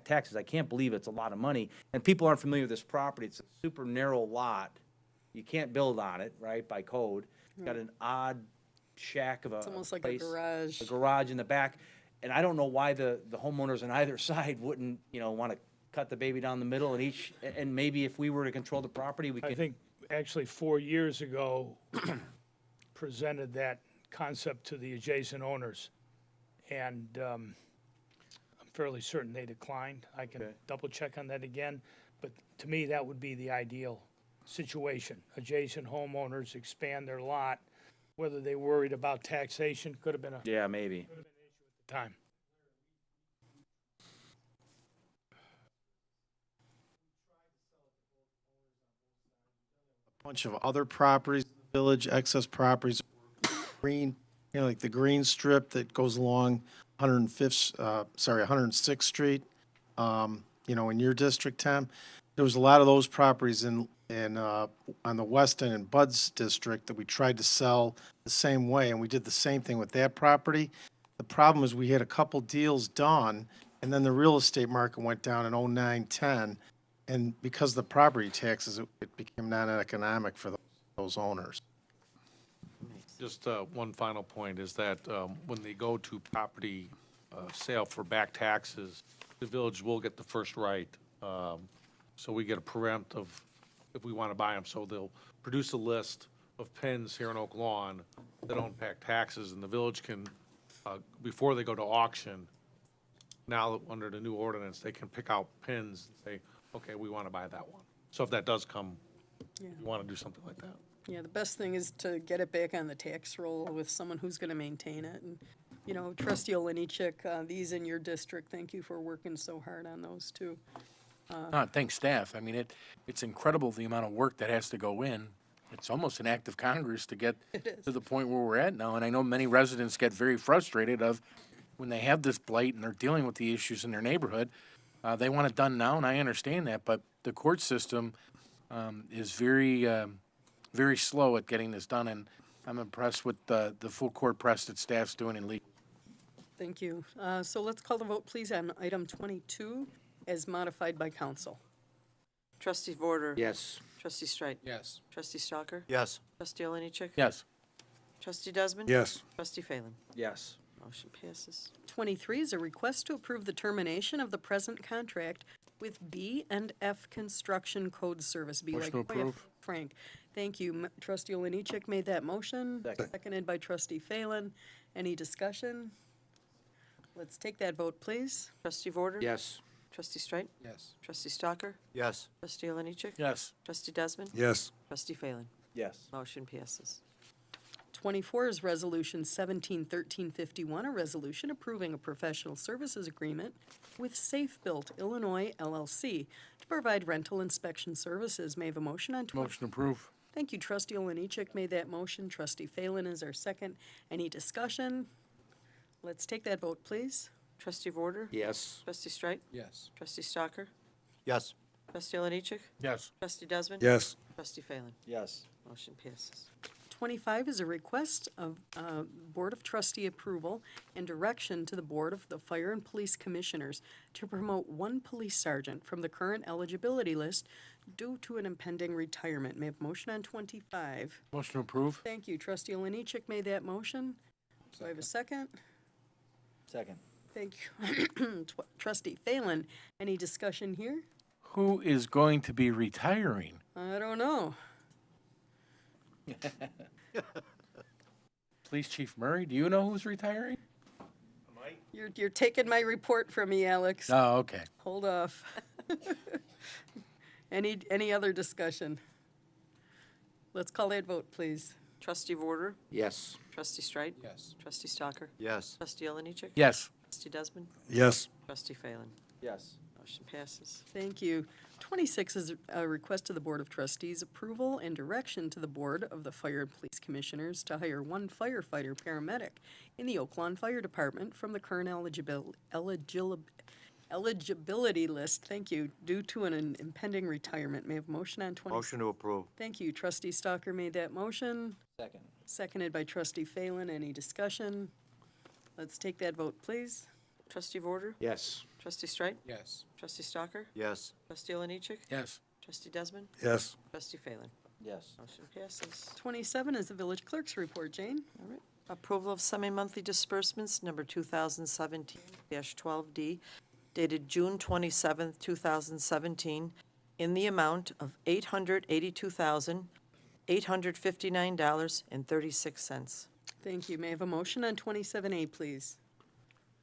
taxes, I can't believe it's a lot of money. And people aren't familiar with this property. It's a super narrow lot. You can't build on it, right, by code. It's got an odd shack of a It's almost like a place, garage. a garage in the back. And I don't know why the homeowners on either side wouldn't, want to cut the baby down the middle and maybe if we were to control the property, we I could. think actually 4 years ago, presented that concept to the adjacent owners. And I'm fairly certain they declined. I can double check on that again. But to me, that would be the ideal situation. Adjacent homeowners expand their lot, whether they worried about taxation, could have been a Yeah, maybe. time. Bunch of other properties, village excess properties, green, like the green strip that goes along 106th Street, in your district, Tom. There was a lot of those properties on the west end in Bud's district that we tried to sell the same way, and we did the same thing with that property. The problem is we had a couple deals done, and then the real estate market went down in 09, 10, and because of the property taxes, it became non-economic for those owners. just one final point is that when they go to property sale for back taxes, the village will get the first right. So we get a preemptive if we want to buy them. So they'll produce a list of pins here in Oak Lawn that don't pay taxes, and the village can, before they go to auction, now under the new ordinance, they can pick out pins and say, okay, we want to buy that one. So if that does come, you want to do something like that. Yeah, the best thing is to get it back on the tax roll with someone who's gonna maintain it. And, Trustee Oliniechek, these in your district, thank you for working so hard on those too. Thanks, staff. I mean, it's incredible the amount of work that has to go in. It's almost an act of Congress to get to the point where we're at now. And I know many residents get very frustrated of when they have this blight and they're dealing with the issues in their neighborhood. They want it done now, and I understand that, but the court system is very, very slow at getting this done, and I'm impressed with the full court press that staff's doing in legal. Thank you. So let's call the vote, please, on item 22 as modified by council. Trustee Vorder. Yes. Trustee Streit. Yes. Trustee Stalker. Yes. Trustee Oliniechek. Yes. Trustee Desmond. Yes. Trustee Phelan. Yes. Motion passes. 23 is a request to approve the termination of the present contract with B&F Construction Code Service. Be Motion to like approve. Frank. Thank you. Trustee Oliniechek made that motion, Second. seconded by Trustee Phelan. Any discussion? Let's take that vote, please. Trustee Vorder? Yes. Trustee Streit? Yes. Trustee Stalker? Yes. Trustee Oliniechek? Yes. Trustee Desmond? Yes. Trustee Phelan? Yes. Motion passes. 24 is Resolution 171351, a resolution approving a professional services agreement with Safe Built Illinois LLC to provide rental inspection services. May I have a motion on 20? Motion approved. Thank you, Trustee Oliniechek made that motion. Trustee Phelan is our second. Any discussion? Let's take that vote, please. Trustee Vorder? Yes. Trustee Streit? Yes. Trustee Stalker? Yes. Trustee Oliniechek? Yes. Trustee Desmond? Yes. Trustee Phelan? Yes. Motion passes. 25 is a request of Board of Trustee approval and direction to the Board of the Fire and Police Commissioners to promote one police sergeant from the current eligibility list due to an impending retirement. May I have a motion on 25? Motion approved. Thank you. Trustee Oliniechek made that motion. Do I have a second? Second. Thank you. Trustee Phelan, any discussion here? Who is going to be retiring? I don't know. Police Chief Murray, do you know who's retiring? You're taking my report from me, Alex. Oh, okay. Hold off. Any other discussion? Let's call that vote, please. Trustee Vorder? Yes. Trustee Streit? Yes. Trustee Stalker? Yes. Trustee Oliniechek? Yes. Trustee Desmond? Yes. Trustee Phelan? Yes. Motion passes. Thank you. 26 is a request to the Board of Trustees approval and direction to the Board of the Fire and Police Commissioners to hire one firefighter paramedic in the Oak Lawn Fire Department from the current eligibility list, thank you, due to an impending retirement. May I have a motion on 26? Motion to approve. Thank you. Trustee Stalker made that motion, Second. seconded by Trustee Phelan. Any discussion? Let's take that vote, please. Trustee Vorder? Yes. Trustee Streit? Yes. Trustee Stalker? Yes. Trustee Oliniechek? Yes. Trustee Desmond? Yes. Trustee Phelan? Yes. Motion passes. 27 is the village clerk's report. Jane? All right. Approval of semi-monthly disbursements, number 2017-12D, dated June 27th, 2017, in the amount of $882,859.36. Thank you. May I have a motion on 27A, please?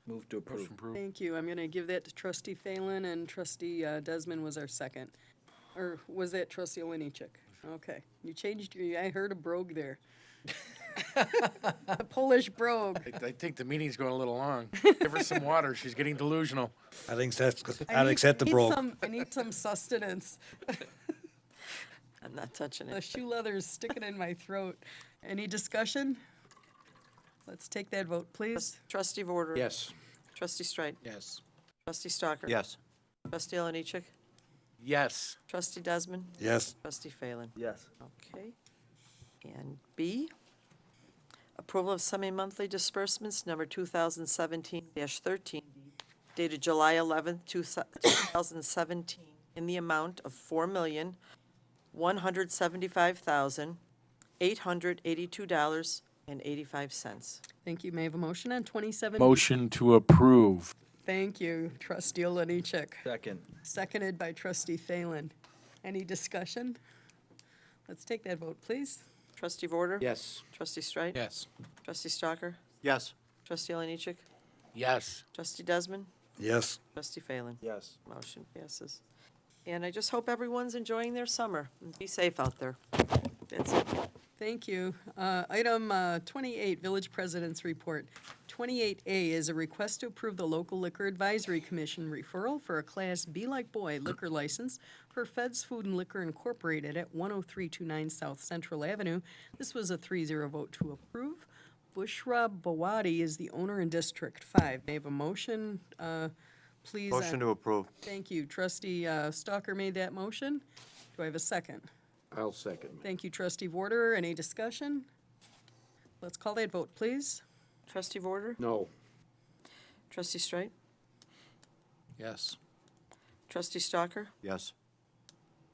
Move to approve. Motion approved. Thank you. I'm going to give that to Trustee Phelan, and Trustee Desmond was our second. Or was that Trustee Oliniechek? Okay. You changed your, I heard a brogue there. A Polish brogue. I think the meeting's going a little long. Give her some water. She's getting delusional. I think that's, I Alex need- had the bro. I need some sustenance. I'm not touching The it. shoe leather is sticking in my throat. Any discussion? Let's take that vote, please. Trustee Vorder? Yes. Trustee Streit? Yes. Trustee Stalker? Yes. Trustee Oliniechek? Yes. Trustee Desmond? Yes. Trustee Phelan? Yes. Okay. And B, approval of semi-monthly disbursements, number 2017-13, dated July 11th, 2017, in the amount of $4,175,882.85. Thank you. May I have a motion on 27? Motion to approve. Thank you, Trustee Oliniechek. Second. Seconded by Trustee Phelan. Any discussion? Let's take that vote, please. Trustee Vorder? Yes. Trustee Streit? Yes. Trustee Stalker? Yes. Trustee Oliniechek? Yes. Trustee Desmond? Yes. Trustee Phelan? Yes. Motion passes. And I just hope everyone's enjoying their summer. And be safe out there. That's it. Thank you. Item 28, Village President's Report. 28A is a request to approve the Local Liquor Advisory Commission referral for a Class B like boy liquor license for Fed's Food and Liquor Incorporated at 10329 South Central Avenue. This was a 3-0 vote to approve. Bushra Bawadi is the owner in District 5. May I have a motion, please? Motion to approve. Thank you. Trustee Stalker made that motion. Do I have a second? I'll second. Thank you, Trustee Vorder. Any discussion? Let's call that vote, please. Trustee Vorder? No. Trustee Streit? Yes. Trustee Stalker? Yes.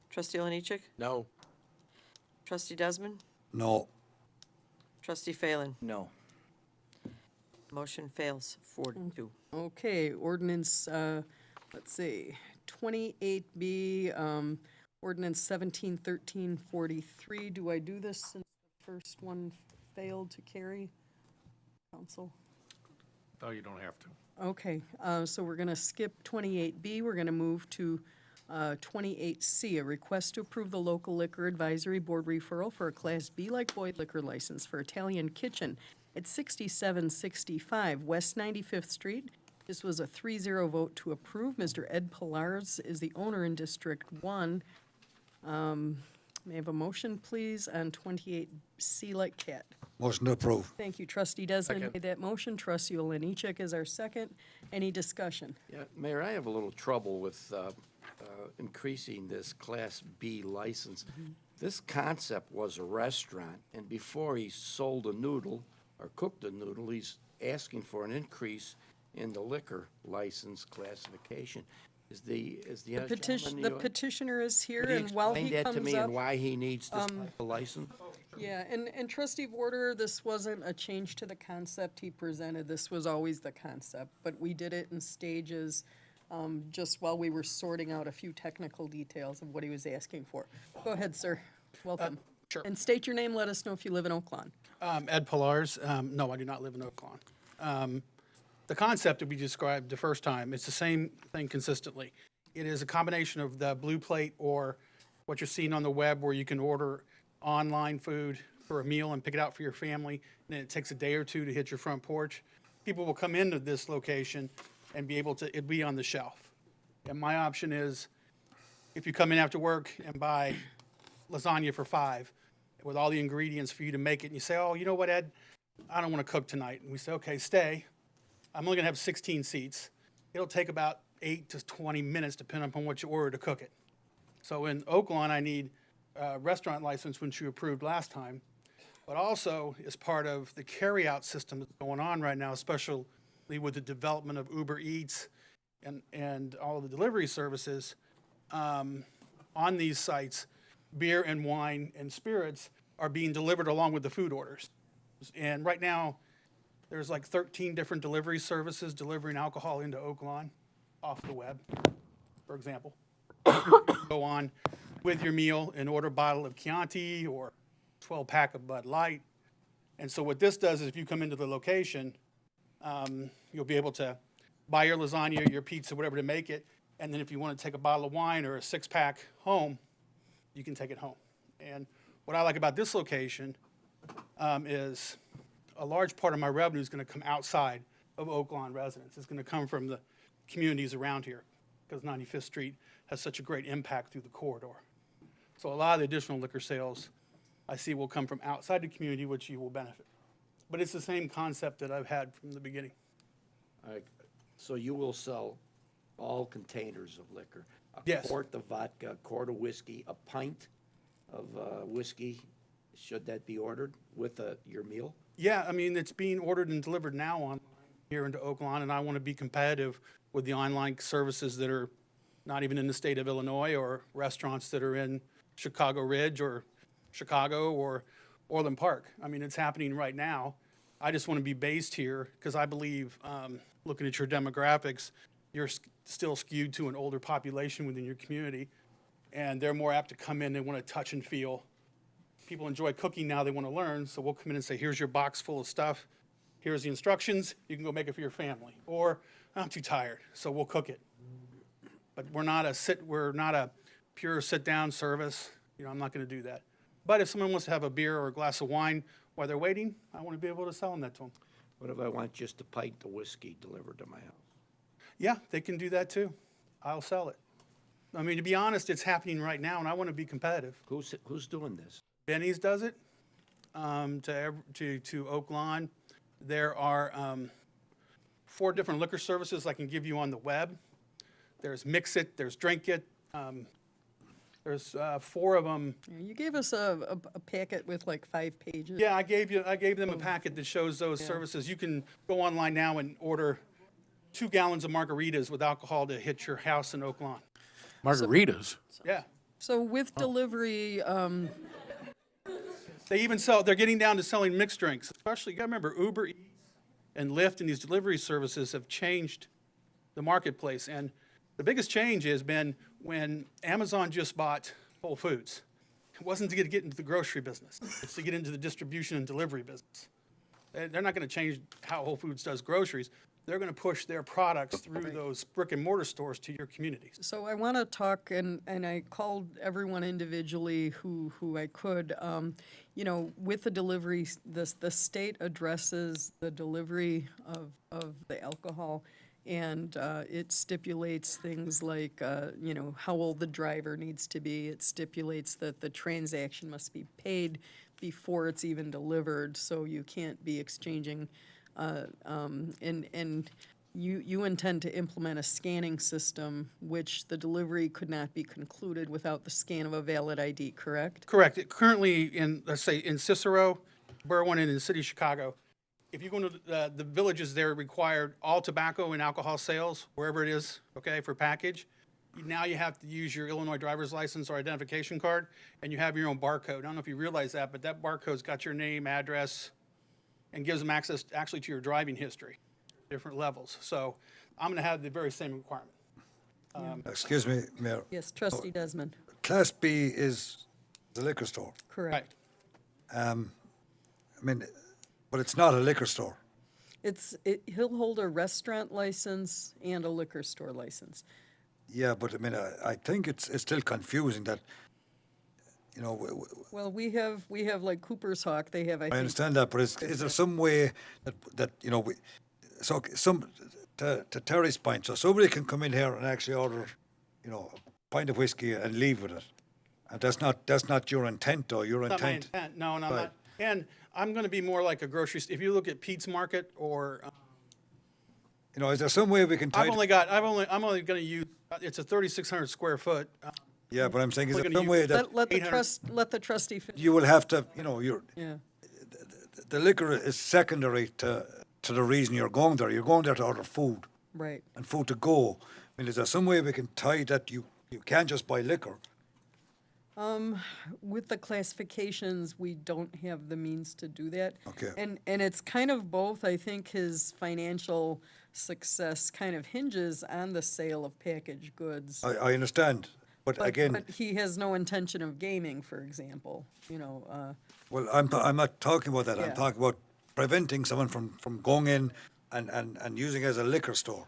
Trustee Oliniechek? No. Trustee Desmond? No. Trustee Phelan? No. Motion fails 4-2. Okay, ordinance, let's see, 28B, ordinance 171343. Do I do this since the first one failed to carry? Council? No, you don't have to. Okay, so we're going to skip 28B. We're going to move to 28C, a request to approve the local liquor advisory board referral for a Class B like Boyd liquor license for Italian Kitchen at 6765 West 95th Street. This was a 3-0 vote to approve. Mr. Ed Pillars is the owner in District 1. May I have a motion, please, on 28C like cat? Motion to approve. Thank you. Trustee Desmond made that motion. Trustee Oliniechek is our second. Any discussion? Yeah, Mayor, I have a little trouble with increasing this Class B license. This concept was a restaurant, and before he sold a noodle or cooked a noodle, he's asking for an increase in the liquor license classification. Is the The petitioner is here, Could you and while he explain that to comes me up. and why he needs this type of license? Yeah, and trustee Warder, this wasn't a change to the concept he presented. This was always the concept, but we did it in stages, just while we were sorting out a few technical details of what he was asking for. Go ahead, sir. Welcome. Sure. And state your name, let us know if you live in Oak Lawn. Ed Pillars. No, I do not live in Oak Lawn. The concept that we described the first time, it's the same thing consistently. It is a combination of the blue plate or what you're seeing on the web where you can order online food for a meal and pick it out for your family, and then it takes a day or two to hit your front porch. People will come into this location and be able to, it'd be on the shelf. And my option is, if you come in after work and buy lasagna for $5 with all the ingredients for you to make it, and you say, oh, you know what, Ed, I don't want to cook tonight. And we say, okay, stay. I'm only going to have 16 seats. It'll take about 8 to 20 minutes, depending upon what you order to cook it. So in Oak Lawn, I need a restaurant license, which you approved last time, but also as part of the carryout system that's going on right now, especially with the development of Uber Eats and all of the delivery services, on these sites, beer and wine and spirits are being delivered along with the food orders. And right now, there's like 13 different delivery services delivering alcohol into Oak Lawn off the web, for example. Go on with your meal and order a bottle of Chianti or 12-pack of Bud Light. And so what this does is if you come into the location, you'll be able to buy your lasagna, your pizza, whatever to make it. And then if you want to take a bottle of wine or a 6-pack home, you can take it home. And what I like about this location is a large part of my revenue is going to come outside of Oak Lawn residents. It's going to come from the communities around here because 95th Street has such a great impact through the corridor. So a lot of the additional liquor sales I see will come from outside the community, which you will benefit. But it's the same concept that I've had from the beginning. All right, so you will sell all containers of liquor? Yes. A quart of vodka, a quart of whiskey, a pint of whiskey, should that be ordered with your meal? Yeah, I mean, it's being ordered and delivered now online here into Oak Lawn, and I want to be competitive with the online services that are not even in the state of Illinois or restaurants that are in Chicago Ridge or Chicago or Orland Park. I mean, it's happening right now. I just want to be based here because I believe, looking at your demographics, you're still skewed to an older population within your community, and they're more apt to come in, they want to touch and feel. People enjoy cooking now, they want to learn, so we'll come in and say, here's your box full of stuff, here's the instructions, you can go make it for your family. Or, I'm too tired, so we'll cook it. But we're not a pure sit-down service, I'm not going to do that. But if someone wants to have a beer or a glass of wine while they're waiting, I want to be able to sell them that to them. What if I want just a pint of whiskey delivered to my house? Yeah, they can do that too. I'll sell it. I mean, to be honest, it's happening right now, and I want to be competitive. Who's doing this? Benny's does it, to Oak Lawn. There are 4 different liquor services I can give you on the web. There's Mix It, there's Drink It. There's 4 of them. You gave us a packet with like 5 pages. Yeah, I gave them a packet that shows those services. You can go online now and order 2 gallons of margaritas with alcohol to hit your house in Oak Lawn. Margaritas? Yeah. So with delivery, They even they're getting down to selling mixed drinks. Especially, you gotta remember, Uber Eats and Lyft and these delivery services have changed the marketplace. And the biggest change has been when Amazon just bought Whole Foods. It wasn't to get into the grocery business. It's to get into the distribution and delivery business. They're not gonna change how Whole Foods does groceries, they're going to push their products through those brick and mortar stores to your communities. So I want to talk, and I called everyone individually who I could. You know, with the delivery, the state addresses the delivery of the alcohol, and it stipulates things like, you know, how old the driver needs to be. It stipulates that the transaction must be paid before it's even delivered, so you can't be exchanging. And you intend to implement a scanning system, which the delivery could not be concluded without the scan of a valid ID, correct? Correct. Currently, in, let's say, in Cicero, Berwyn, and in the city of Chicago, if you go to the villages, they're required all tobacco and alcohol sales, wherever it is, okay, for package. Now you have to use your Illinois driver's license or identification card, and you have your own barcode. I don't know if you realize that, but that barcode's got your name, address, and gives them access actually to your driving history, different levels. So I'm going to have the very same requirement. Excuse me, Mayor. Yes, trustee Desmond, Class B is the liquor store. correct. I mean, but it's not a liquor store. He'll hold a restaurant license and a liquor store license. Yeah, but I mean, I think it's still confusing that, you know, Well, we have like Cooper's Hawk, they have, I I think, understand that, but is there some way that you know, to Terry's point, so somebody can come in here and actually order, you know, a pint of whiskey and leave with it, and that's not your intent, though. Your Not my intent. intent, no, and I'm Right. not. And I'm going to be more like a grocery, if you look at Pete's Market or, You know, is there some way we can tie? I'm only going to use, it's a 3,600 square foot. Yeah, but I'm saying, is We're there gonna some way use- that let the trustee finish. you will have to, you know, Yeah. the liquor is secondary to the reason you're going there. You're going there to order food Right. and food to go. I mean, is there some way we can tie that you can't just buy liquor? With the classifications, we don't have the means to do that. Okay. And it's kind of both. I think his financial success kind of hinges on the sale of packaged goods. I understand, but again, But he has no intention of gaming, for example, you know, well, I'm not talking about that. Yeah. I'm talking about preventing someone from going in and using it as a liquor store.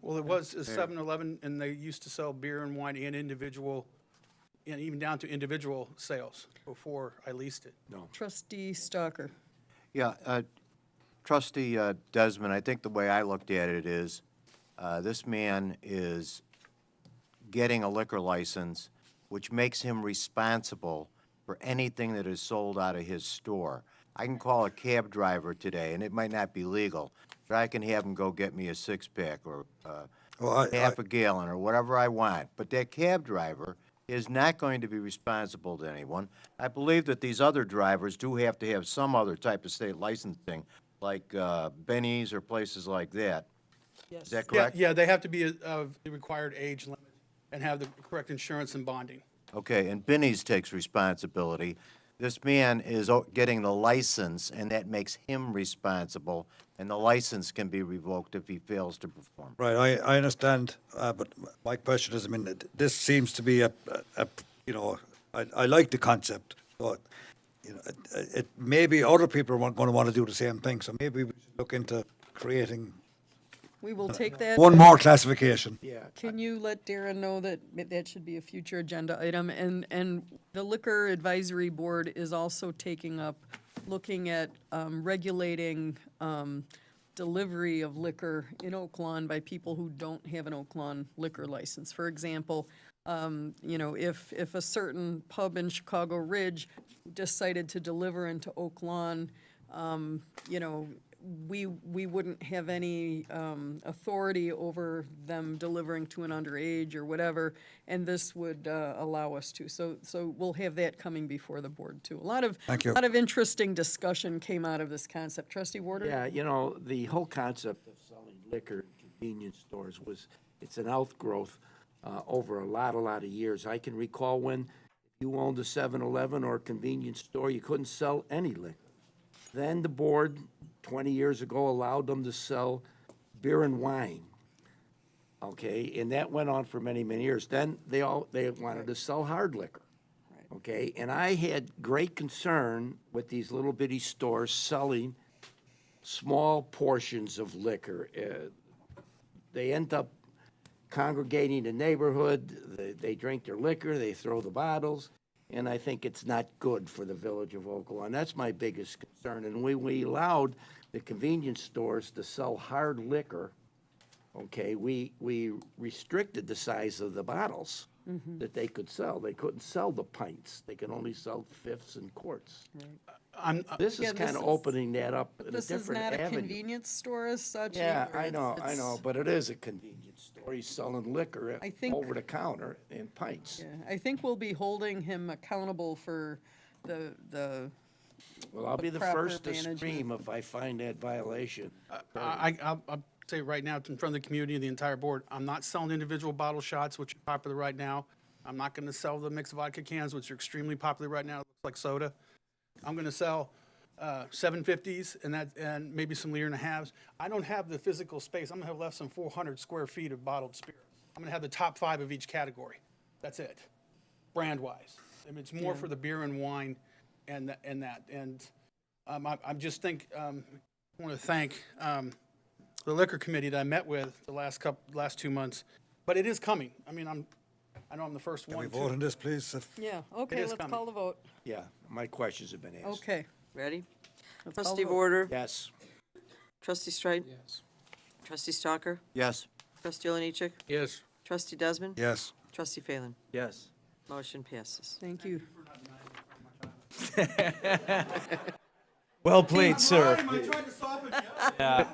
Well, it was a 7-Eleven, and they used to sell beer and wine and individual, and even down to individual sales before I leased it. trustee Stalker. Yeah, trustee Desmond, I think the way I looked at it is, this man is getting a liquor license, which makes him responsible for anything that is sold out of his store. I can call a cab driver today, and it might not be legal, but I can have him go get me a six-pack or half a gallon or whatever I want. But that cab driver is not going to be responsible to anyone. I believe that these other drivers do have to have some other type of state licensing, like Benny's or places like that. Is that correct? Yeah, they have to be of the required age limit and have the correct insurance and bonding. Okay, and Benny's takes responsibility. This man is getting the license, and that makes him responsible, and the license can be revoked if he fails to perform. Right, I understand, but my question is, I mean, this seems to be you know, I like the concept, but, you know, maybe other people are going to want to do the same thing, so maybe we should look into creating We will take that. one more classification. Can you let Darren know that that should be a future agenda item? And the Liquor Advisory Board is also taking up, looking at regulating delivery of liquor in Oak Lawn by people who don't have an Oak Lawn liquor license. For example, you know, if a certain pub in Chicago Ridge decided to deliver into Oak Lawn, you know, we wouldn't have any authority over them delivering to an underage or whatever, and this would allow us to. So we'll have that coming before the board too. Thank you. A lot of interesting discussion came out of this concept. Trustee Warder? Yeah, you know, the whole concept of selling liquor in convenience stores it's an outgrowth over a lot of years. I can recall when you owned a 7-Eleven or a convenience store, you couldn't sell any liquor. Then the board, 20 years ago, allowed them to sell beer and wine. Okay, and that went on for many years. Then they wanted to sell hard liquor. Okay, and I had great concern with these little bitty stores selling small portions of liquor. They end up congregating the neighborhood, they drink their liquor, they throw the bottles, and I think it's not good for the village of Oak Lawn. That's my biggest concern. And we allowed the convenience stores to sell hard liquor, okay, we restricted the size of the bottles that they could sell. They couldn't sell the pints. They could only sell fifths and quarts. This Yeah, is this kind of is- opening that up in a This is different not a avenue. convenience store as such. Yeah, either. I know, It's- but it is a convenience store. He's selling liquor I think- over the counter in pints. Yeah, I think we'll be holding him accountable for the Well, I'll be the proper first to management. scream if I find that violation. I'll say right now, in front of the community and the entire board, I'm not selling individual bottle shots, which are popular right now. I'm not going to sell the mixed vodka cans, which are extremely popular right now. It looks like soda. I'm going to sell 750s and maybe some liter and a halves. I don't have the physical space. I'm going to have less than 400 square feet of bottled spirit. I'm going to have the top 5 of each category. That's it, brand-wise. I mean, it's more for the beer and wine and that. And I just think, I want to thank the liquor committee that I met with the last 2 months. But it is coming. I mean, I know I'm the first Can one. we vote on this, please? Yeah, okay, is let's coming. call the vote. Yeah, my questions have been asked. Okay. Ready? let's call Trustee the vote. Vorder? Yes. Trustee Streit? Yes. Trustee Stalker? Yes. Trustee Oliniechek? Yes. Trustee Desmond? Yes. Trustee Phelan? Yes. Motion passes. Thank you. Well played, sir.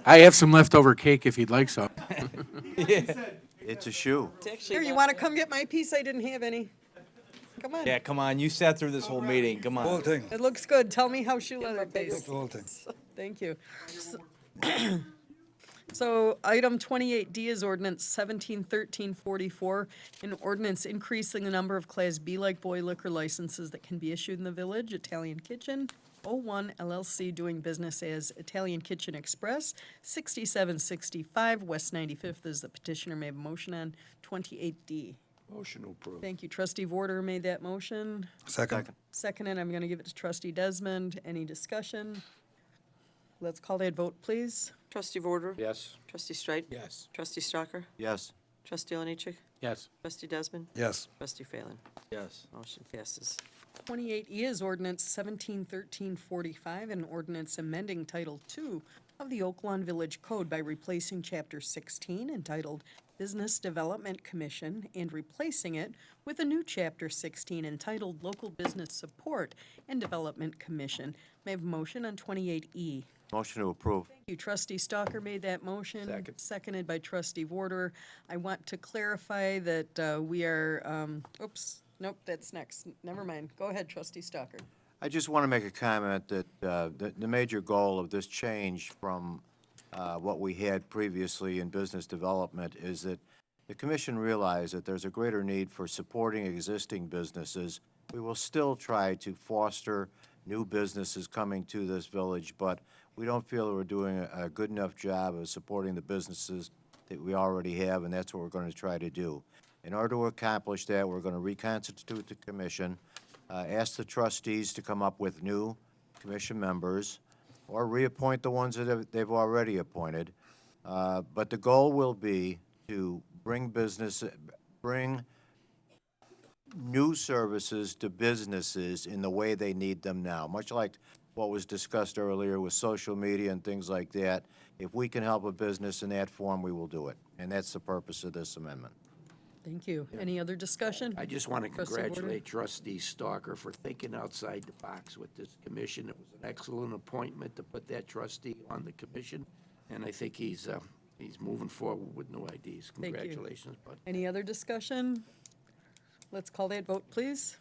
I have some leftover cake if you'd like some. It's a shoe. Here, you want to come get my piece? I didn't have any. Come on. Yeah, come on, you sat through this whole meeting, come Whole on. thing. It looks good. Tell me how shoe leather tastes. The whole thing. Thank you. So item 28D is ordinance 171344, an ordinance increasing the number of Class B like boy liquor licenses that can be issued in the village. Italian Kitchen, 01 LLC, doing business as Italian Kitchen Express, 6765 West 95th is the petitioner. May have a motion on 28D. Motion to approve. Thank you. Trustee Vorder made that motion. Second. Seconded, I'm going to give it to Trustee Desmond. Any discussion? Let's call that vote, please. Trustee Vorder? Yes. Trustee Streit? Yes. Trustee Stalker? Yes. Trustee Oliniechek? Yes. Trustee Desmond? Yes. Trustee Phelan? Yes. Motion passes. 28E is ordinance 171345, an ordinance amending Title II of the Oak Lawn Village Code by replacing Chapter 16 entitled Business Development Commission and replacing it with a new Chapter 16 entitled Local Business Support and Development Commission. May I have a motion on 28E? Motion to approve. Thank you. Trustee Stalker made that motion. Second. Seconded by Trustee Vorder. I want to clarify that we are, nope, that's next. Never mind. Go ahead, Trustee Stalker. I just want to make a comment that the major goal of this change from what we had previously in business development is that the commission realized that there's a greater need for supporting existing businesses. We will still try to foster new businesses coming to this village, but we don't feel that we're doing a good enough job of supporting the businesses that we already have, and that's what we're going to try to do. In order to accomplish that, we're going to reconstitute the commission, ask the trustees to come up with new commission members, or reappoint the ones that they've already appointed. But the goal will be to bring new services to businesses in the way they need them now, much like what was discussed earlier with social media and things like that. If we can help a business in that form, we will do it. And that's the purpose of this amendment. Thank you. Any other discussion? I just want to Trustee Vorder? congratulate Trustee Stalker for thinking outside the box with this commission. It was an excellent appointment to put that trustee on the commission, and I think he's moving forward with new ideas. Thank you. Congratulations, bud. Any other discussion? Let's call that vote, please.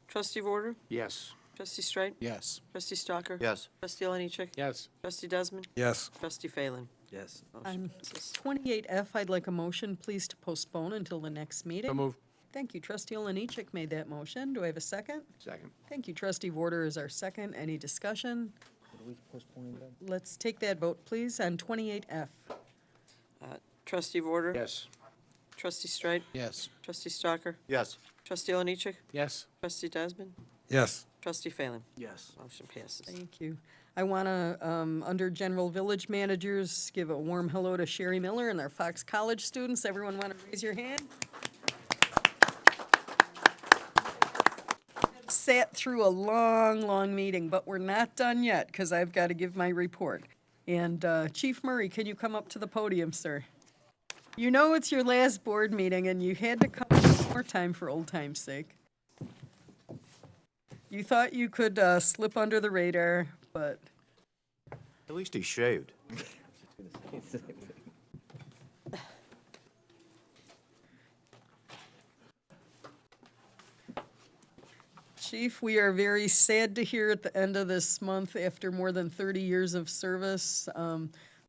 Trustee Vorder? Yes. Trustee Streit? Yes. Trustee Stalker? Yes. Trustee Oliniechek? Yes. Trustee Desmond? Yes. Trustee Phelan? Yes. Motion passes. 28F, I'd like a motion, please, to postpone until the next meeting. So move. Thank you. Trustee Oliniechek made that motion. Do I have a second? Second. Thank you. Trustee Vorder is our second. Any discussion? Let's take that vote, please, on 28F. Trustee Vorder? Yes. Trustee Streit? Yes. Trustee Stalker? Yes. Trustee Oliniechek? Yes. Trustee Desmond? Yes. Trustee Phelan? Yes. Motion passes. Thank you. I want to, under General Village Managers, give a warm hello to Sherry Miller and our Fox College students. Everyone want to raise your hand? Sat through a long, long meeting, but we're not done yet because I've got to give my report. And Chief Murray, can you come up to the podium, sir? You know it's your last board meeting and you had to come one more time for old time's sake. You thought you could slip under the radar, but At least he shaved. Chief, we are very sad to hear at the end of this month, after more than 30 years of service,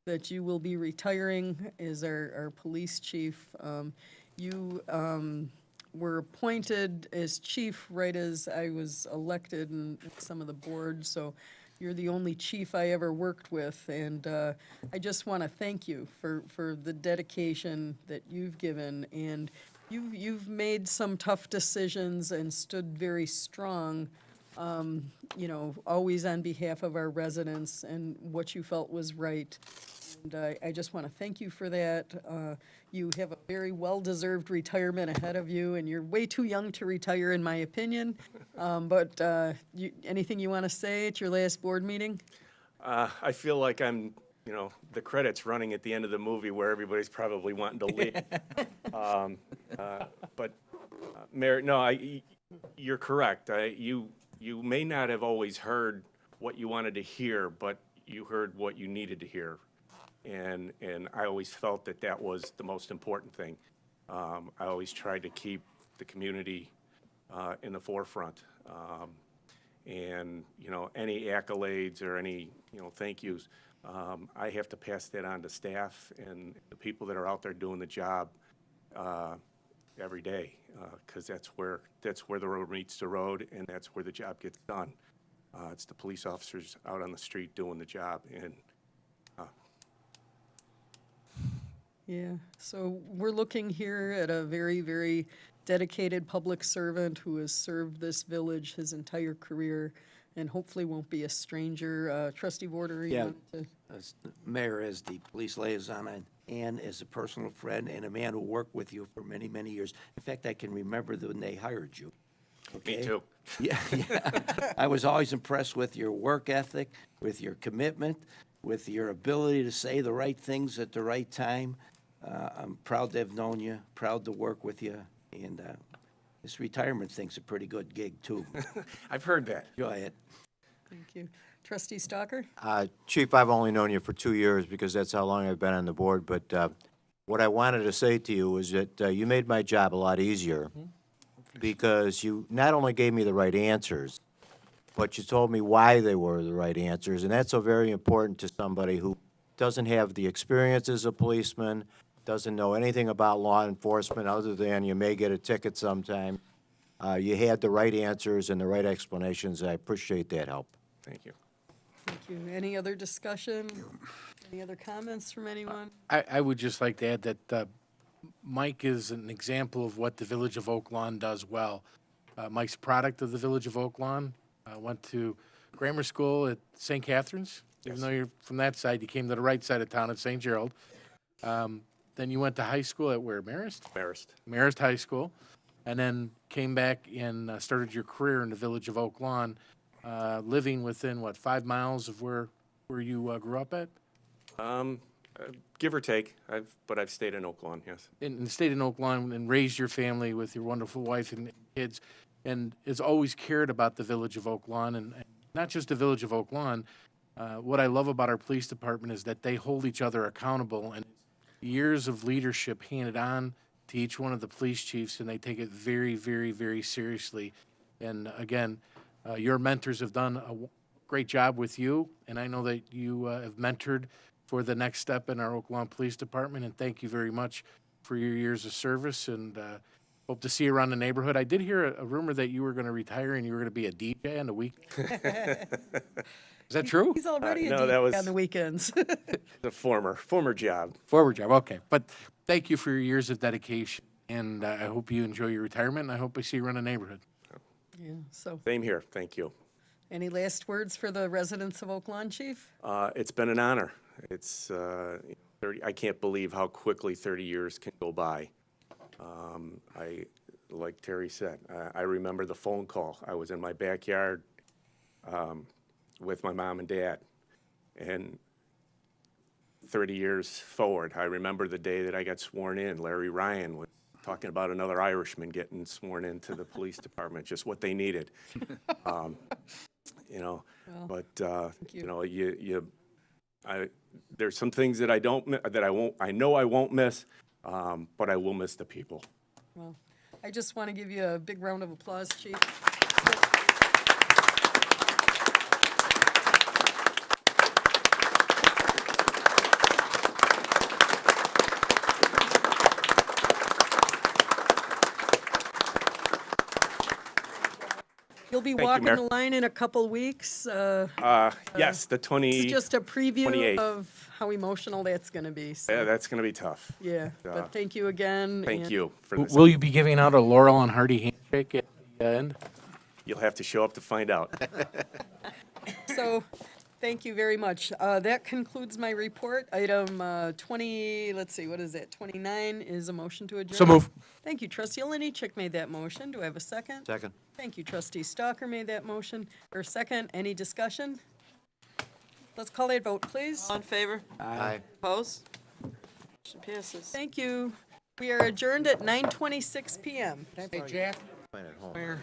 that you will be retiring as our police chief. You were appointed as chief right as I was elected in some of the boards, so you're the only chief I ever worked with. And I just want to thank you for the dedication that you've given. And you've made some tough decisions and stood very strong, you know, always on behalf of our residents and what you felt was right. And I just want to thank you for that. You have a very well-deserved retirement ahead of you, and you're way too young to retire, in my opinion. But anything you want to say at your last board meeting? I feel like I'm, you know, the credits running at the end of the movie where everybody's probably wanting to leave. But Mayor, no, you're correct. You may not have always heard what you wanted to hear, but you heard what you needed to hear. And I always felt that that was the most important thing. I always tried to keep the community in the forefront. And, you know, any accolades or any, you know, thank yous, I have to pass that on to staff and the people that are out there doing the job every day, because that's where the road meets the road, and that's where the job gets done. It's the police officers out on the street doing the job, and Yeah, so we're looking here at a very, very dedicated public servant who has served this village his entire career and hopefully won't be a stranger. Trustee Vorder, you Yeah, wanted to? as the mayor, as the police liaison, and as a personal friend and a man who worked with you for many, many years. In fact, I can remember when they hired you. me Okay? too. Yeah, yeah. I was always impressed with your work ethic, with your commitment, with your ability to say the right things at the right time. I'm proud to have known you, proud to work with you, and this retirement thing's a pretty good gig, too. I've heard that. Enjoy it. Thank you. Trustee Stalker? Chief, I've only known you for 2 years because that's how long I've been on the board, but what I wanted to say to you is that you made my job a lot easier because you not only gave me the right answers, but you told me why they were the right answers, and that's so very important to somebody who doesn't have the experience as a policeman, doesn't know anything about law enforcement other than you may get a ticket sometime. You had the right answers and the right explanations. I appreciate that help. Thank you. Thank you. Any other discussion? Any other comments from anyone? I would just like to add that Mike is an example of what the Village of Oak Lawn does well. Mike's a product of the Village of Oak Lawn. Went to grammar school at St. Catherine's. Even though you're from that side, you came to the right side of town at St. Gerald. Then you went to high school at where, Marist? Marist. Marist High School. And then came back and started your career in the Village of Oak Lawn, living within, 5 miles of where you grew up at? Give or take, but I've stayed in Oak Lawn, yes. And stayed in Oak Lawn and raised your family with your wonderful wife and kids, and has always cared about the Village of Oak Lawn, and not just the Village of Oak Lawn. What I love about our police department is that they hold each other accountable, and years of leadership handed on to each one of the police chiefs, and they take it very, very, very seriously. And again, your mentors have done a great job with you, and I know that you have mentored for the next step in our Oak Lawn Police Department, and thank you very much for your years of service, and hope to see you around the neighborhood. I did hear a rumor that you were going to retire and you were going to be a DJ on the week. Is that true? He's already a no, that DJ was- on the weekends. The former job. Forward job, okay. But thank you for your years of dedication, and I hope you enjoy your retirement, and I hope I see you around the neighborhood. Yeah, so, Same here, thank you. any last words for the residents of Oak Lawn, Chief? It's been an honor. It's 30, I can't believe how quickly 30 years can go by. Like Terry said, I remember the phone call. I was in my backyard with my mom and dad. And 30 years forward, I remember the day that I got sworn in. Larry Ryan was talking about another Irishman getting sworn into the police department, just what they needed. You know, but, you know, there's some things that I know I won't miss, but I will miss the people. Well, I just want to give you a big round of applause, Chief. You'll be Thank you, walking Mayor. the line in a couple weeks. Yes, the 20. It's just a preview 28th. of how emotional that's going to be. So, Yeah, that's going to be tough. yeah, but thank you again. Thank and- you for this. Will you be giving out a Laurel and Hardy handshake at the end? You'll have to show up to find out. So, thank you very much. That concludes my report. Item 20, let's see, what is it? 29 is a motion to adjourn. So move. Thank you, trustee Oliniechek made that motion. Do I have a second? Second. Thank you, trustee Stalker made that motion. Or second, any discussion? Let's call a vote, please. All in favor? Aye. Opposed? Motion passes. Thank you. We are adjourned at 9:26 PM. Hey, Jack? Fine at home.